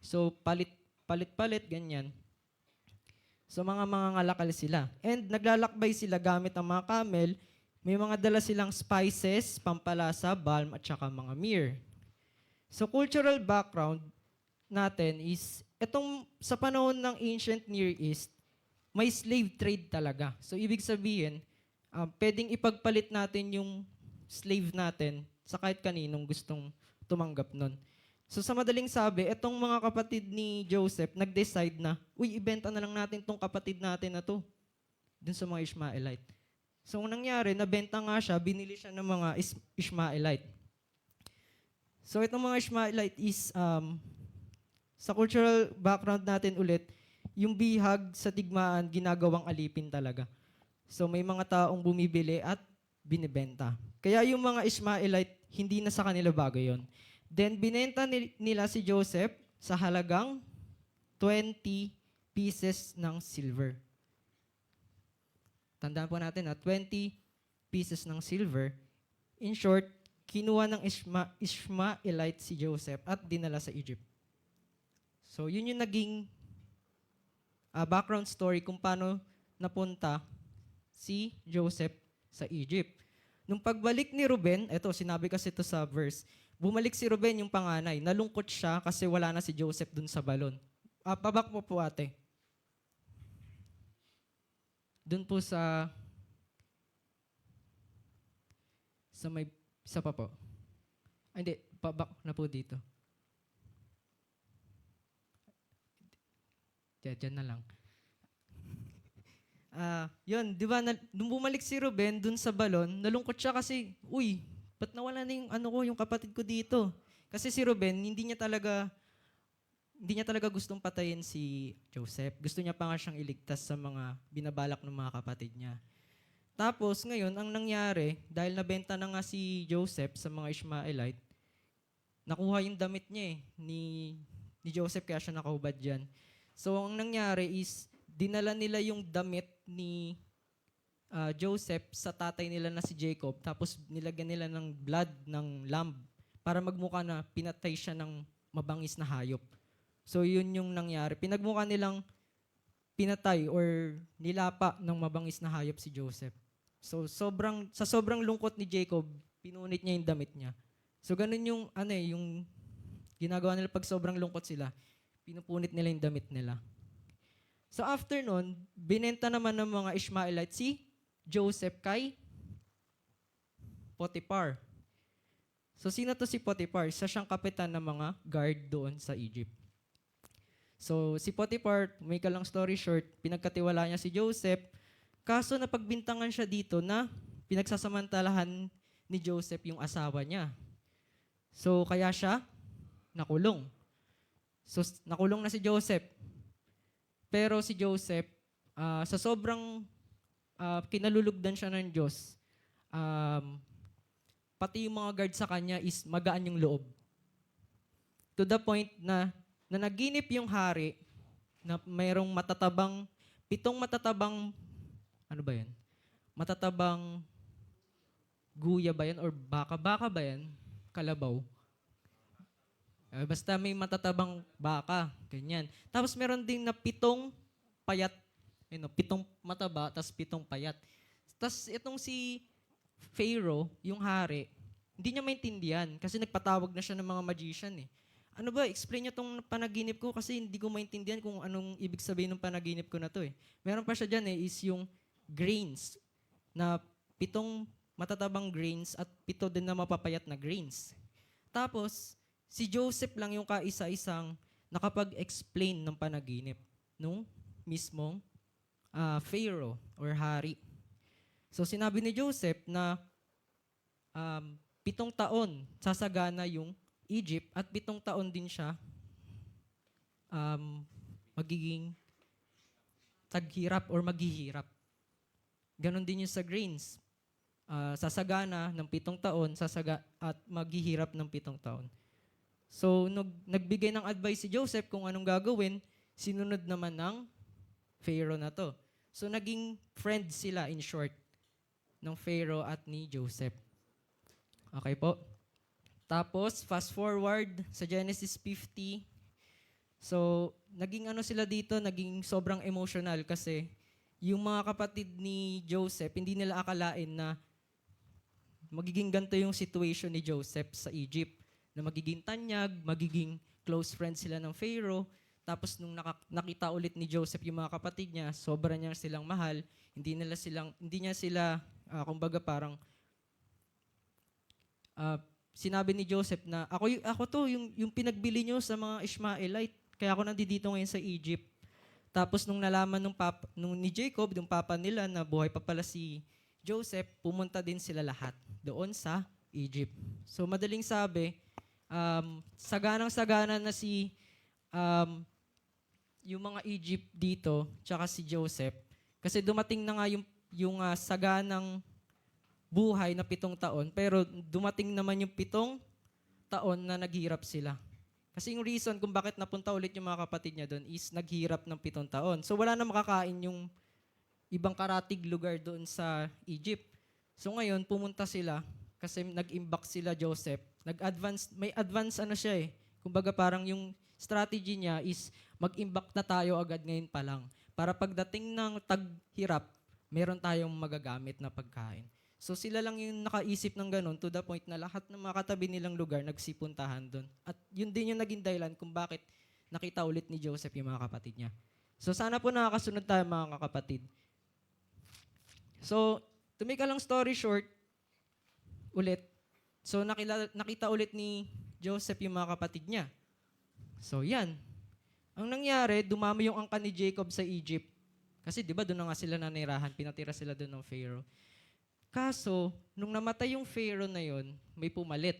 So, palit-palit, ganyan. So, mga mangangalakal sila. And naglalakbay sila gamit ang mga camel. May mga dala silang spices, pampalasa, balm, at saka mga myrrh. So, cultural background natin is, sa panahon ng ancient Near East, may slave trade talaga. So, ibig sabihin, pwedeng ipagpalit natin yung slave natin sa kahit kaninong gustong tumanggap nun. So, sa madaling sabi, etong mga kapatid ni Joseph nag-decide na, ibenta na lang natin tong kapatid natin na to dun sa mga Ishmaelite. So, ang nangyari, nabenta nga siya, binili siya ng mga Ishmaelite. So, itong mga Ishmaelite is, sa cultural background natin ulit, yung bihag sa digmaan, ginagawang alipin talaga. So, may mga taong bumibili at binibenta. Kaya yung mga Ishmaelite, hindi na sa kanila bagay yon. Then, binenta nila si Joseph sa halagang 20 pieces ng silver. Tandaan po natin 20 pieces ng silver. In short, kinuha ng Ishmaelite si Joseph at dinala sa Egypt. So, yun yung naging background story kung paano napunta si Joseph sa Egypt. Nung pagbalik ni Ruben, eto, sinabi kasi ito sa verse, bumalik si Ruben yung panganay. Nalungkot siya kasi wala na si Joseph dun sa balon. Pabak mo po ate. Dun po sa may, isa pa po. Ay, hindi, pabak na po dito. Diyan na lang. Yun, di ba, nung bumalik si Ruben dun sa balon, nalungkot siya kasi, uy, ba't nawala na yung yung kapatid ko dito? Kasi si Ruben, hindi niya talaga gustong patayin si Joseph. Gusto niya pa nga siyang iligtas sa mga binabalak ng mga kapatid niya. Tapos ngayon, ang nangyari, dahil nabenta na nga si Joseph sa mga Ishmaelite, nakuha yung damit niya ni Joseph, kaya siya nakahubad dyan. So ang nangyari is, dinala nila yung damit ni Joseph sa tatay nila na si Jacob, tapos nilagyan nila ng blood ng lamb para magmukha na pinatay siya ng mabangis na hayop. So yun yung nangyari. Pinagmukha nilang pinatay or nilapa ng mabangis na hayop si Joseph. So sa sobrang lungkot ni Jacob, pinunit niya yung damit niya. So ganun yung yung ginagawa nila pag sobrang lungkot sila, pinupunit nila yung damit nila. So after nun, binenta naman ng mga Ishmaelite si Joseph kay Potiphar. So sino to si Potiphar? Isa siyang kapitan ng mga guard doon sa Egypt. So si Potiphar, make a long story short, pinagkatiwala niya si Joseph, kaso napagbintangan siya dito na pinagsasamantalahan ni Joseph yung asawa niya. So kaya siya nakulong. So nakulong na si Joseph. Pero si Joseph, sa sobrang kinalulugdan siya ng Diyos, pati yung mga guard sa kanya is magaan yung loob. To the point na naginip yung hari na mayroong pitong matatabang, ano ba yan? Matatabang guya ba yan? Or baka ba yan? Kalabaw. Basta may matatabang baka, ganyan. Tapos meron ding na pitong payat, pitong mataba, tapos pitong payat. Tapos itong si Pharaoh, yung hari, hindi niya maintindihan kasi nagpatawag na siya ng mga magician eh. Ano ba, explain niyo tong panaginip ko kasi hindi ko maintindihan kung anong ibig sabihin ng panaginip ko na to eh. Meron pa siya dyan is yung grains, na pitong matatabang grains at pito din na mapapayat na grains. Tapos, si Joseph lang yung kaisa-isang nakapag-explain ng panaginip nung mismong Pharaoh or hari. So sinabi ni Joseph na 7 taon sasagana yung Egypt at 7 taon din siya magiging taghirap or maghihirap. Ganon din yung sa grains. Sasagana ng 7 taon at maghihirap ng 7 taon. So, nagbigay ng advice si Joseph kung anong gagawin, sinunod naman ng Pharaoh na to. So, naging friends sila, in short, ng Pharaoh at ni Joseph. Okay po? Tapos, fast forward sa Genesis 50. So, naging sila dito, naging sobrang emotional kasi yung mga kapatid ni Joseph, hindi nila akalain na magiging ganito yung situation ni Joseph sa Egypt. Na magiging tanyag, magiging close friends sila ng Pharaoh. Tapos nung nakita ulit ni Joseph yung mga kapatid niya, sobra niya silang mahal. Hindi niya sila kumbaga parang sinabi ni Joseph na ako to yung pinagbili niyo sa mga Ishmaelite. Kaya ako nandito ngayon sa Egypt. Tapos nung nalaman nung ni Jacob, yung papa nila na buhay pa pala si Joseph, pumunta din sila lahat doon sa Egypt. So madaling sabi, saganang-sagana na yung mga Egypt dito, tsaka si Joseph. Kasi dumating na nga yung saganang buhay na 7 taon, pero dumating naman yung 7 taon na naghirap sila. Kasi yung reason kung bakit napunta ulit yung mga kapatid niya doon is naghirap ng 7 taon. So wala na makakain yung ibang karatig lugar doon sa Egypt. So ngayon, pumunta sila kasi nag-imbak sila Joseph. May advance ano siya eh. Kumbaga parang yung strategy niya is mag-imbak na tayo agad ngayon pa lang. Para pagdating ng taghirap, meron tayong magagamit na pagkain. So sila lang yung nakaisip ng ganun to the point na lahat ng mga katabi nilang lugar nagsipuntahan doon. At yun din yung naging dahilan kung bakit nakita ulit ni Joseph yung mga kapatid niya. So sana po nakakasunod tayo mga kapatid. So, to make a long story short, ulit, so nakita ulit ni Joseph yung mga kapatid niya. So yan. Ang nangyari, dumami yung angkan ni Jacob sa Egypt. Kasi di ba doon na nga sila nanirahan, pinatira sila doon ng Pharaoh. Kaso, nung namatay yung Pharaoh na yon, may pumalit.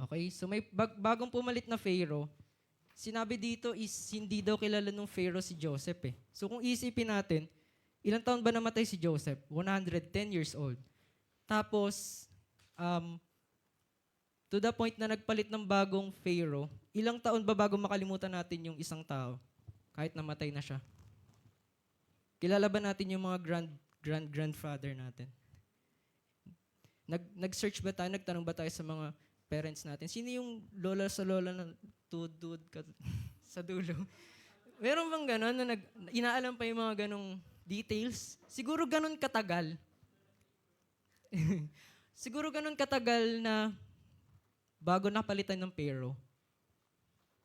Okay, so may bagong pumalit na Pharaoh. Sinabi dito is hindi daw kilala nung Pharaoh si Joseph eh. So kung isipin natin, ilang taon ba namatay si Joseph? 110 years old. Tapos, to the point na nagpalit ng bagong Pharaoh, ilang taon ba bago makalimutan natin yung isang tao? Kahit namatay na siya. Kilala ba natin yung mga grandfather natin? Nag-search ba tayo, nagtanong ba tayo sa mga parents natin? Sino yung lola sa lola na tudud sa dulo? Meron bang gano'n na inaalam pa yung mga ganong details? Siguro ganun katagal. Siguro ganun katagal na bago napalitan ng Pharaoh.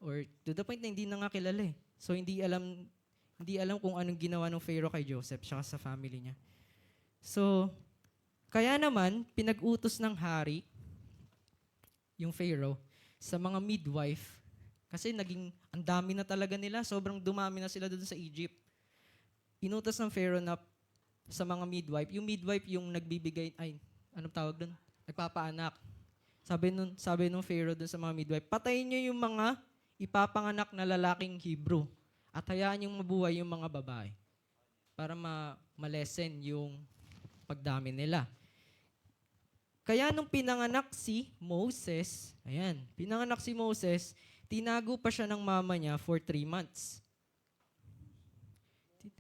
Or to the point na hindi na nga kilala eh. So hindi alam kung anong ginawa ng Pharaoh kay Joseph tsaka sa family niya. So, kaya naman, pinag-utos ng hari, yung Pharaoh, sa mga midwife, kasi naging, ang dami na talaga nila, sobrang dumami na sila doon sa Egypt. Inutos ng Pharaoh na sa mga midwife, yung midwife yung nagbibigay, anong tawag doon? Nagpapaanak. Sabi nung Pharaoh doon sa mga midwife, patayin niyo yung mga ipapanganak na lalaking Hebrew at hayaan yung mabuhay yung mga babae para malesen yung pagdami nila. Kaya nung pinanganak si Moses, tinago pa siya ng mama niya for 3 months.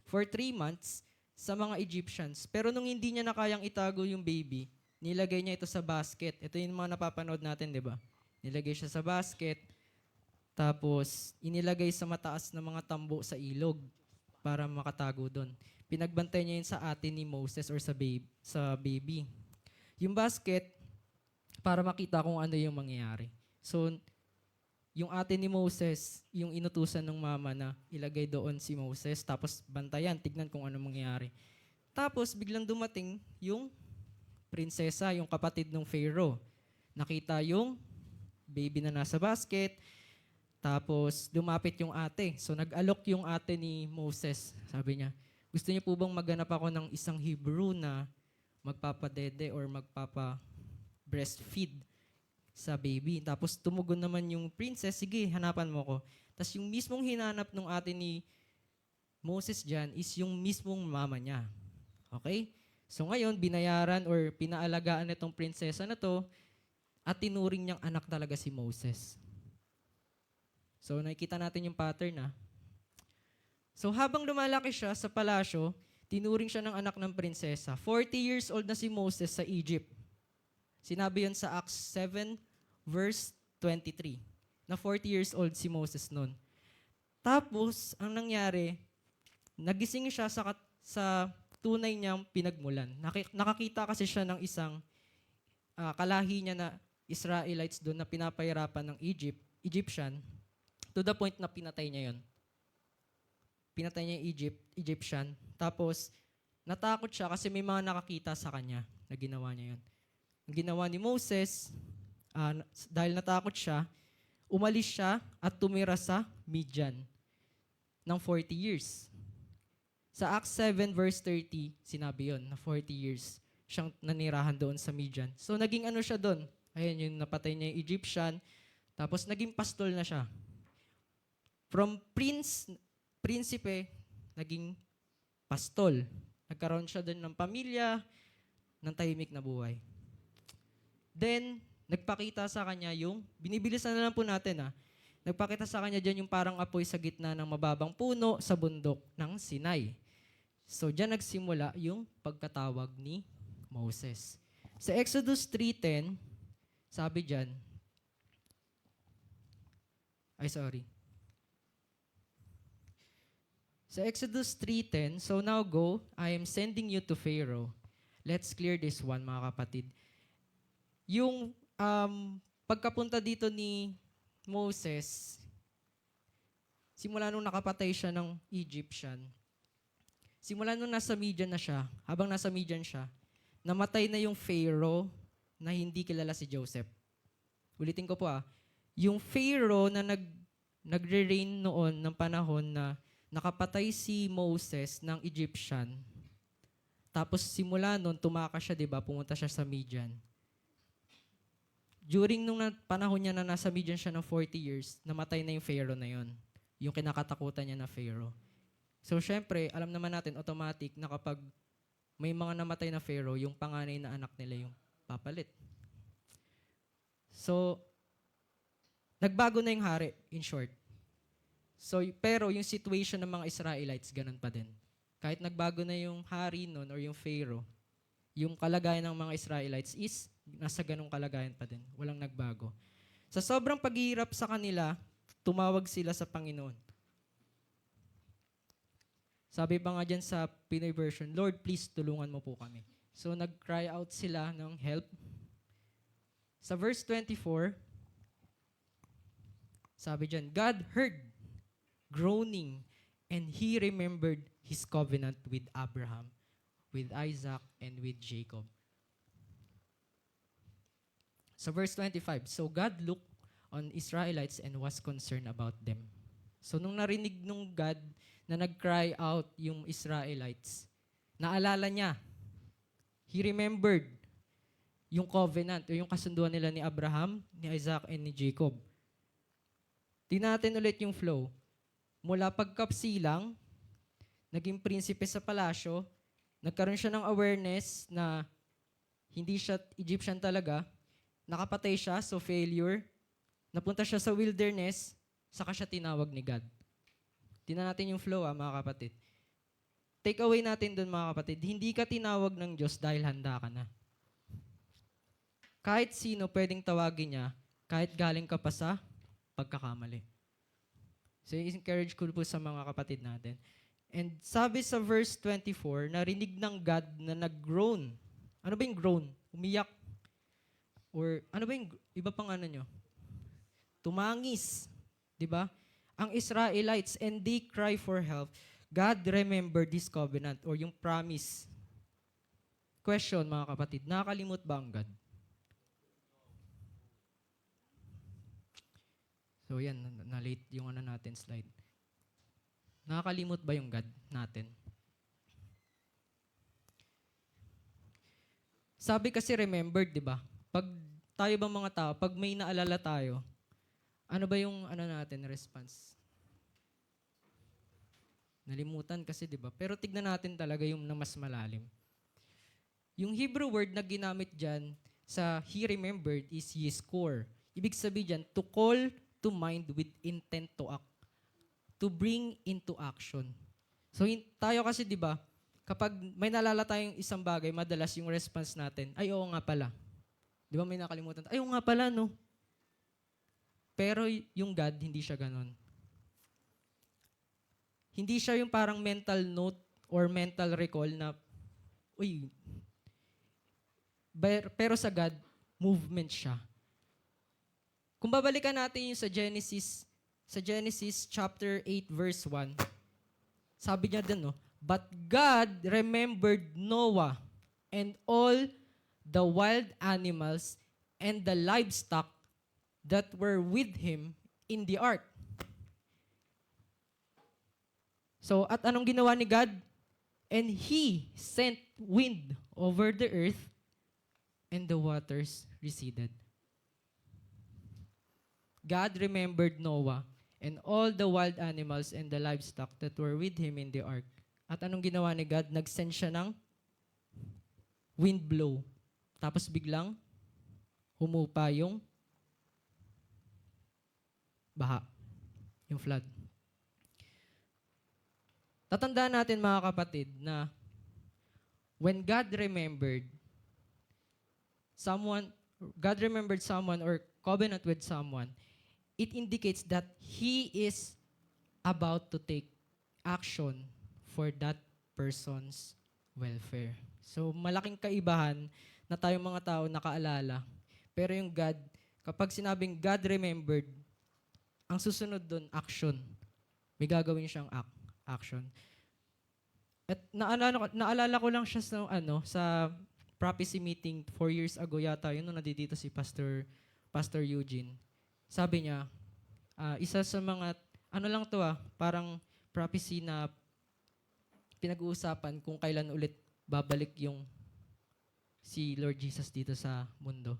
For 3 months sa mga Egyptians. Pero nung hindi niya na kayang itago yung baby, nilagay niya ito sa basket. Ito yung mga napapanood natin, di ba? Nilagay siya sa basket, tapos inilagay sa mataas na mga tambo sa ilog para makatago doon. Pinagbantay niya yun sa ate ni Moses or sa baby. Yung basket, para makita kung ano yung mangyayari. So, yung ate ni Moses, yung inutusan ng mama na ilagay doon si Moses, tapos bantayan, tignan kung ano mangyayari. Tapos, biglang dumating yung prinsesa, yung kapatid ng Pharaoh. Nakita yung baby na nasa basket, tapos lumapit yung ate. So, nag-alok yung ate ni Moses. Sabi niya, gusto niyo po bang maghanap ako ng isang Hebrew na magpapadede or magpapa-breastfeed sa baby? Tapos tumugon naman yung princess, sige, hanapan mo ko. Tapos yung mismong hinanap ng ate ni Moses dyan is yung mismong mama niya. Okay? So ngayon, binayaran or pinaalagaan itong prinsesa na to at tinuring niyang anak talaga si Moses. So nakikita natin yung pattern na. So habang lumalaki siya sa palasyo, tinuring siya ng anak ng prinsesa. 40 years old na si Moses sa Egypt. Sinabi yun sa Acts 7 verse 23, na 40 years old si Moses noon. Tapos, ang nangyari, nagising siya sa tunay niyang pinagmulan. Nakakita kasi siya ng isang kalahi niya na Israelites doon na pinapahirapan ng Egyptian, to the point na pinatay niya yon. Pinatay niya yung Egyptian. Tapos, natakot siya kasi may mga nakakita sa kanya na ginawa niya yun. Ang ginawa ni Moses, dahil natakot siya, umalis siya at tumira sa Midian ng 40 years. Sa Acts 7 verse 30, sinabi yon na 40 years siyang nanirahan doon sa Midian. So naging ano siya doon? Ayan, yung napatay niya yung Egyptian. Tapos naging pastol na siya. From prinsipe, naging pastol. Nagkaroon siya doon ng pamilya, ng tahimik na buhay. Then, nagpakita sa kanya yung, binibilisan na lang po natin nagpakita sa kanya dyan yung parang apoy sa gitna ng mababang puno sa bundok ng Sinai. So, dyan nagsimula yung pagkatawag ni Moses. Sa Exodus 3:10, sabi diyan, Sa Exodus 3:10, so now go, I am sending you to Pharaoh. Let's clear this one, mga kapatid. Yung pagkapunta dito ni Moses, simula nung nakapatay siya ng Egyptian, simula nung nasa Midian na siya, habang nasa Midian siya, namatay na yung Pharaoh na hindi kilala si Joseph. Ulitin ko po yung Pharaoh na nagre-reign noon ng panahon na nakapatay si Moses ng Egyptian. Tapos simula noon, tumakas siya, di ba? Pumunta siya sa Midian. During nung panahon niya na nasa Midian siya ng 40 years, namatay na yung Pharaoh na yon. Yung kinakatakutan niya na Pharaoh. So, syempre, alam naman natin, automatic, na kapag may mga namatay na Pharaoh, yung panganay na anak nila yung papalit. So, nagbago na yung hari, in short. So, pero yung situation ng mga Israelites, ganun pa din. Kahit nagbago na yung hari nun or yung Pharaoh, yung kalagayan ng mga Israelites is nasa ganung kalagayan pa din. Walang nagbago. Sa sobrang paghihirap sa kanila, tumawag sila sa Panginoon. Sabi pa nga dyan sa Pinoy version, Lord, please tulungan mo po kami. So nag-cry out sila ng help. Sa verse 24, sabi dyan, God heard groaning and He remembered His covenant with Abraham, with Isaac, and with Jacob. So verse 25, so God looked on Israelites and was concerned about them. So nung narinig nung God na nag-cry out yung Israelites, naalala niya, He remembered yung covenant o yung kasunduan nila ni Abraham, ni Isaac, and ni Jacob. Tingnan natin ulit yung flow. Mula pagkapsilang, naging prinsipe sa palasyo, nagkaroon siya ng awareness na hindi siya Egyptian talaga, nakapatay siya, so failure. Napunta siya sa wilderness, saka siya tinawag ni God. Tingnan natin yung flow, mga kapatid. Take away natin dun, mga kapatid. Hindi ka tinawag ng Diyos dahil handa ka na. Kahit sino pwedeng tawagin niya, kahit galing ka pa sa pagkakamali. So, i-encourage ko po sa mga kapatid natin. And sabi sa verse 24, narinig ng God na nag-groan. Ano ba yung groan? Umiyak. Or ano ba yung iba pang ano nyo? Tumangis. Diba? Ang Israelites, and they cry for help. God remembered His covenant or yung promise. Question, mga kapatid, nakakalimot ba ang God? So yan, na-late yung ano natin slide. Nakakalimot ba yung God natin? Sabi kasi remembered, di ba? Pag tayo bang mga tao, pag may naalala tayo, ano ba yung ano natin, response? Nalimutan kasi, di ba? Pero tignan natin talaga yung na mas malalim. Yung Hebrew word na ginamit dyan sa He remembered is yiskor. Ibig sabihin dyan, to call to mind with intent to act. To bring into action. So tayo kasi, di ba, kapag may naalala tayong isang bagay, madalas yung response natin, ay oo nga pala. Di ba may nakalimutan? Ay oo nga pala, no? Pero yung God, hindi siya ganon. Hindi siya yung parang mental note or mental recall na, uy, pero sa God, movement siya. Kung babalikan natin yung sa Genesis chapter 8 verse 1, sabi niya din, no, but God remembered Noah and all the wild animals and the livestock that were with him in the ark. So, at anong ginawa ni God? And He sent wind over the earth and the waters receded. God remembered Noah and all the wild animals and the livestock that were with him in the ark. At anong ginawa ni God? Nag-send siya ng wind blow. Tapos biglang humupa yung baha, yung flood. Tatandaan natin, mga kapatid, na when God remembered, someone, God remembered someone or covenant with someone, it indicates that He is about to take action for that person's welfare. So, malaking kaibahan na tayong mga tao nakaalala. Pero yung God, kapag sinabing God remembered, ang susunod doon, action. May gagawin siyang action. At naalala ko lang siya sa prophecy meeting 4 years ago yata, yun nung nandito si Pastor Eugene. Sabi niya, isa sa mga, parang prophecy na pinag-uusapan kung kailan ulit babalik yung si Lord Jesus dito sa mundo.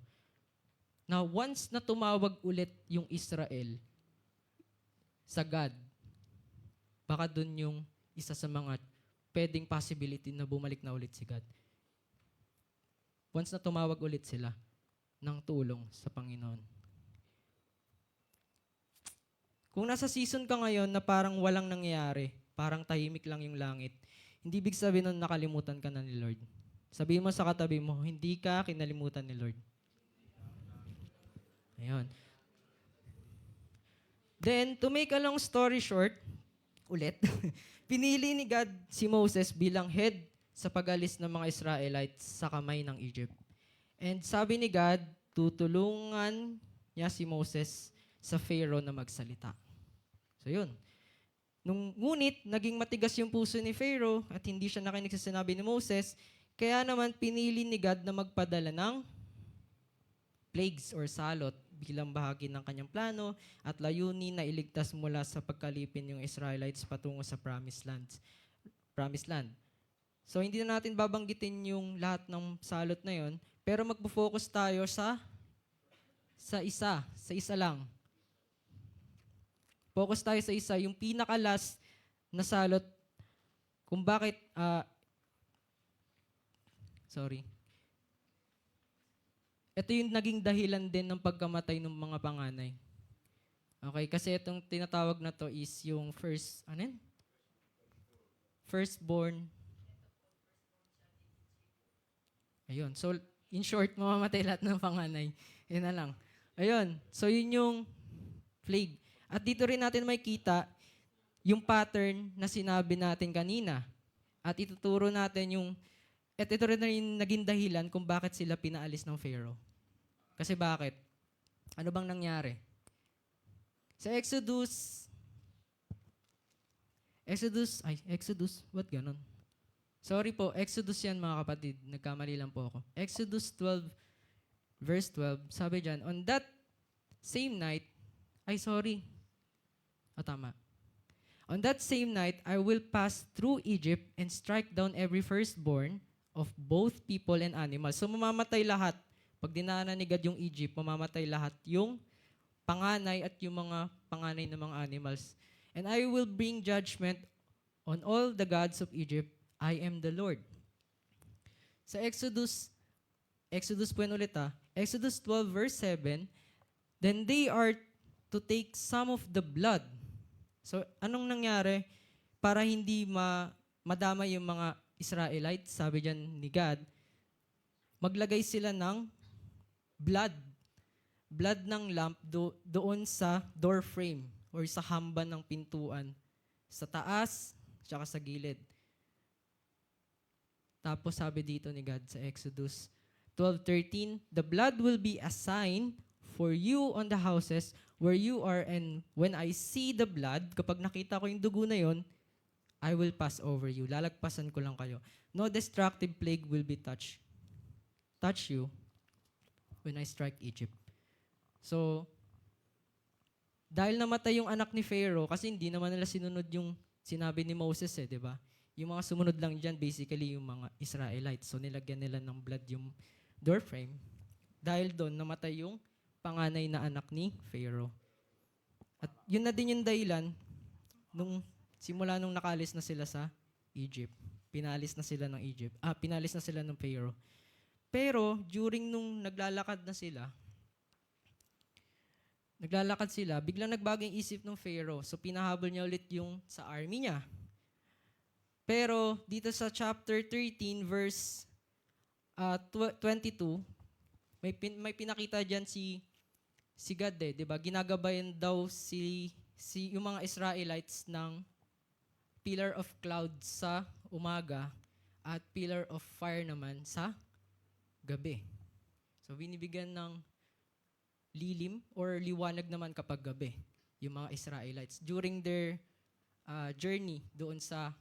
Now, once na tumawag ulit yung Israel sa God, baka dun yung isa sa mga pwedeng possibility na bumalik na ulit si God. Once na tumawag ulit sila ng tulong sa Panginoon. Kung nasa season ka ngayon na parang walang nangyayari, parang tahimik lang yung langit, hindi big sabihin nun nakalimutan ka na ni Lord. Sabihin mo sa katabi mo, hindi ka kinalimutan ni Lord. Ayun. Then, to make a long story short, ulit, pinili ni God si Moses bilang head sa pag-alis ng mga Israelites sa kamay ng Egypt. And sabi ni God, tutulungan niya si Moses sa Pharaoh na magsalita. So yun. Ngunit, naging matigas yung puso ni Pharaoh at hindi siya nakinig sa sinabi ni Moses, kaya naman pinili ni God na magpadala ng plagues or salot bilang bahagi ng kanyang plano at layunin na iligtas mula sa pagkalipin yung Israelites patungo sa Promised Land. So, hindi na natin babanggitin yung lahat ng salot na yon, pero magpo-focus tayo sa isa lang. Focus tayo sa isa, yung pinaka-last na salot kung bakit, ito yung naging dahilan din ng pagkamatay ng mga panganay. Okay, kasi itong tinatawag na to is yung firstborn. Ayun, so in short, mamamatay lahat ng panganay. Yun na lang. Ayun, so yun yung plague. At dito rin natin makikita yung pattern na sinabi natin kanina. At ituturo natin at ito rin na yung naging dahilan kung bakit sila pinaalis ng Pharaoh. Kasi bakit? Ano bang nangyari? Sa Exodus, what ganon? Sorry po, Exodus yan mga kapatid. Nagkamali lang po ako. Exodus 12, verse 12, sabi dyan, on that same night, tama. On that same night, I will pass through Egypt and strike down every firstborn of both people and animals. So mamamatay lahat. Pag dinaanan ni God yung Egypt, mamamatay lahat yung panganay at yung mga panganay ng mga animals. And I will bring judgment on all the gods of Egypt. I am the Lord. Sa Exodus po yan ulit Exodus 12 verse 7, then they are to take some of the blood. So, anong nangyari? Para hindi madama yung mga Israelites, sabi dyan ni God, maglagay sila ng blood ng lamp doon sa door frame or sa hamban ng pintuan, sa taas, tsaka sa gilid. Tapos sabi dito ni God sa Exodus 12:13, the blood will be a sign for you on the houses where you are, and when I see the blood, kapag nakita ko yung dugo na yon, I will pass over you. Lalagpasan ko lang kayo. No destructive plague will be touch you when I strike Egypt. So, dahil namatay yung anak ni Pharaoh, kasi hindi naman nila sinunod yung sinabi ni Moses di ba? Yung mga sumunod lang dyan, basically yung mga Israelites. So, nilagyan nila ng blood yung door frame. Dahil doon, namatay yung panganay na anak ni Pharaoh. At yun na din yung dahilan simula nung nakalis na sila sa Egypt. Pinalis na sila ng Pharaoh. Pero, during nung naglalakad sila, biglang nagbago yung isip ng Pharaoh. So, pinahabol niya ulit yung sa army niya. Pero, dito sa chapter 13, verse 22, may pinakita diyan si God eh, 'di ba? Ginagabayan daw yung mga Israelites ng pillar of cloud sa umaga at pillar of fire naman sa gabi. So binibigyan ng lilim or liwanag naman kapag gabi yung mga Israelites during their journey doon sa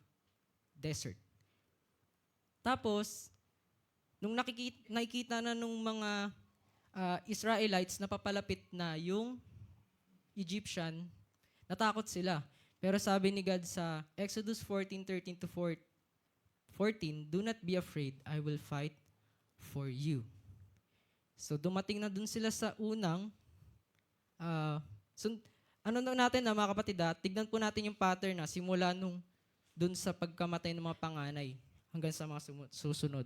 desert. Tapos, nung nakikita na nung mga Israelites na papalapit na yung Egyptian, natakot sila. Pero sabi ni God sa Exodus 14:13 to 14, "Do not be afraid, I will fight for you." So dumating na dun sila sa unang, ano na natin na mga kapatid, tignan po natin yung pattern na simula nung dun sa pagkamatay ng mga panganay hanggang sa mga susunod.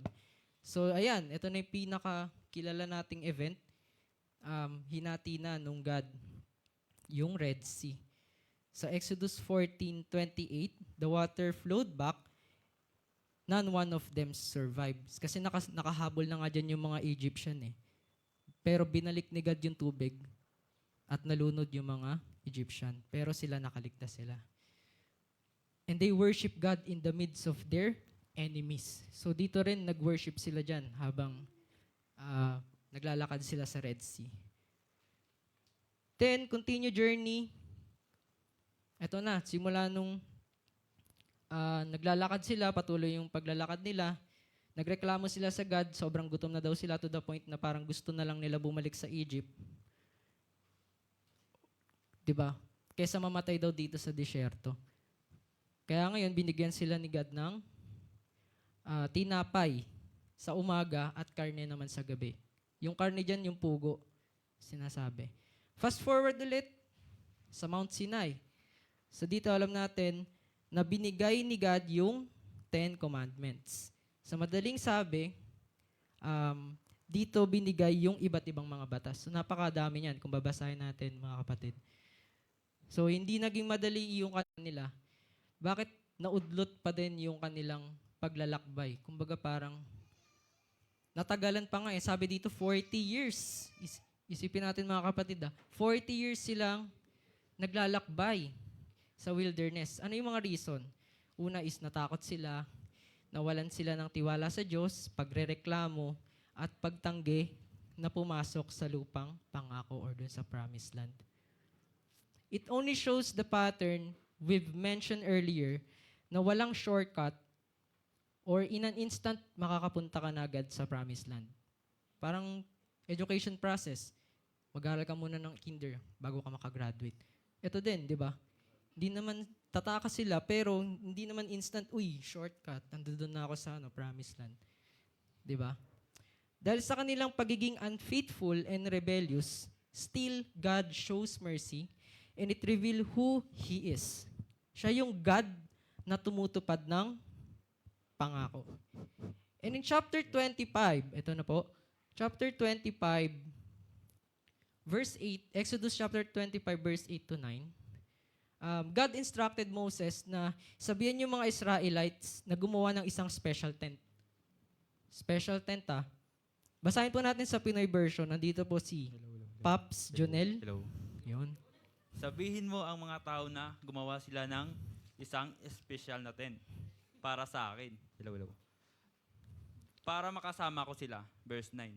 So ayan, ito na yung pinakakilala nating event. Hinati na nung God yung Red Sea. Sa Exodus 14:28, the water flowed back, none one of them survived. Kasi nakahabol na nga dyan yung mga Egyptian eh. Pero binalik ni God yung tubig at nalunod yung mga Egyptian. Pero sila nakaligtas sila. And they worship God in the midst of their enemies. So dito rin nag-worship sila dyan habang naglalakad sila sa Red Sea. Then, continue journey. Ito na, simula nung naglalakad sila, patuloy yung paglalakad nila, nagreklamo sila sa God, sobrang gutom na daw sila to the point na parang gusto na lang nila bumalik sa Egypt. 'Di ba? Kaysa mamatay daw dito sa disyerto. Kaya ngayon, binigyan sila ni God ng tinapay sa umaga at karne naman sa gabi. Yung karne dyan, yung pugo, sinasabi. Fast forward ulit sa Mount Sinai. So dito alam natin na binigay ni God yung 10 Commandments. Sa madaling sabi, dito binigay yung iba't ibang mga batas. So napakadami niyan kung babasahin natin mga kapatid. So hindi naging madali yung kanila. Bakit naudlot pa din yung kanilang paglalakbay? Kumbaga parang natagalan pa nga eh. Sabi dito 40 years. Isipin natin mga kapatid 40 years silang naglalakbay sa wilderness. Ano yung mga reason? Una is natakot sila, nawalan sila ng tiwala sa Diyos, pagrereklamo, at pagtanggi na pumasok sa lupang pangako or dun sa promised land. It only shows the pattern we've mentioned earlier na walang shortcut or in an instant makakapunta ka na agad sa promised land. Parang education process. Mag-aral ka muna ng kinder bago ka makagraduate. Ito din, di ba? Hindi naman tataka sila, pero hindi naman instant, shortcut, nandoon na ako sa promised land. Di ba? Dahil sa kanilang pagiging unfaithful and rebellious, still God shows mercy and it reveals who He is. Siya yung God na tumutupad ng pangako. And in chapter 25, ito na po, chapter 25, verse 8, Exodus chapter 25, verse 8 to 9, God instructed Moses na sabihan yung mga Israelites na gumawa ng isang special tent. Special tent Basahin po natin sa Pinoy version. Nandito po si Pops Jonel.
Hello.
Yun.
Sabihin mo ang mga tao na gumawa sila ng isang special na tent para sa akin. Hello. Para makasama ko sila. Verse 9.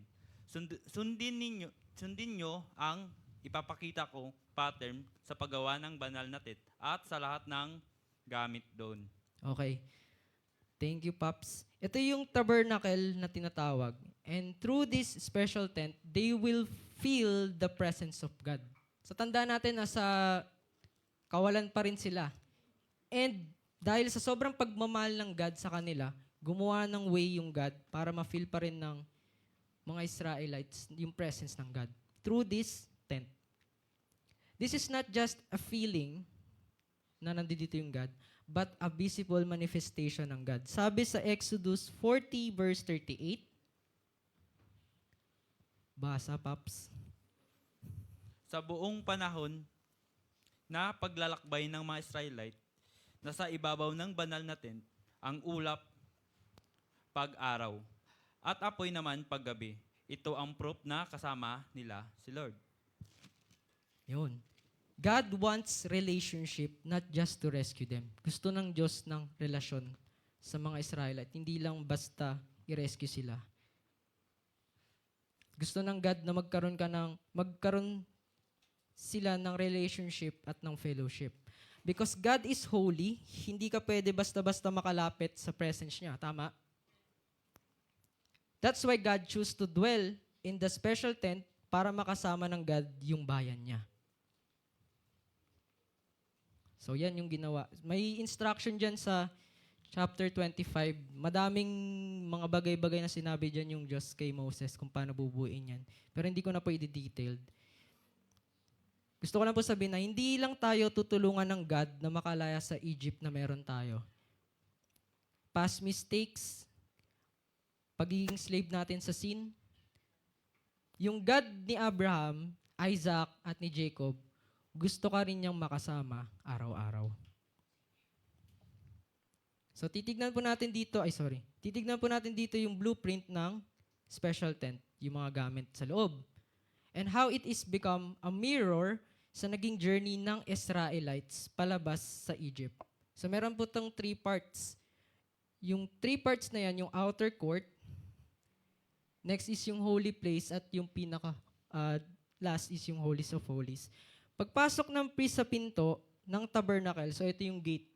Sundin nyo ang ipapakita ko pattern sa paggawa ng banal na tent at sa lahat ng gamit doon.
Okay. Thank you, Pops. Ito yung tabernacle na tinatawag. And through this special tent, they will feel the presence of God. So tandaan natin na sa kawalan pa rin sila. And dahil sa sobrang pagmamahal ng God sa kanila, gumawa ng way yung God para ma-feel pa rin ng mga Israelites yung presence ng God. Through this tent. This is not just a feeling na nandito yung God, but a visible manifestation ng God. Sabi sa Exodus 40 verse 38, basa, Paps.
Sa buong panahon na paglalakbay ng mga Israelite, nasa ibabaw ng banal na tent, ang ulap pag-araw, at apoy naman paggabi. Ito ang proof na kasama nila si Lord.
Yun. God wants relationship, not just to rescue them. Gusto ng Diyos ng relasyon sa mga Israelite. Hindi lang basta i-rescue sila. Gusto ng God na magkaroon sila ng relationship at ng fellowship. Because God is holy, hindi ka pwede basta-basta makalapit sa presence niya. Tama? That's why God chose to dwell in the special tent para makasama ng God yung bayan niya. So yan yung ginawa. May instruction dyan sa chapter 25. Madaming mga bagay-bagay na sinabi dyan yung Diyos kay Moses kung paano bubuuin yan. Pero hindi ko na po i-detailed. Gusto ko lang po sabihin na hindi lang tayo tutulungan ng God na makalaya sa Egypt na meron tayo. Past mistakes, pagiging slave natin sa sin, yung God ni Abraham, Isaac, at ni Jacob, gusto ka rin niyang makasama araw-araw. So titignan po natin dito yung blueprint ng special tent, yung mga gamit sa loob. And how it is become a mirror sa naging journey ng Israelites palabas sa Egypt. So meron po itong 3 parts. Yung 3 parts na yan, yung outer court, next is yung holy place, at yung last is yung holies of holies. Pagpasok ng priest sa pinto ng tabernacle, so ito yung gate.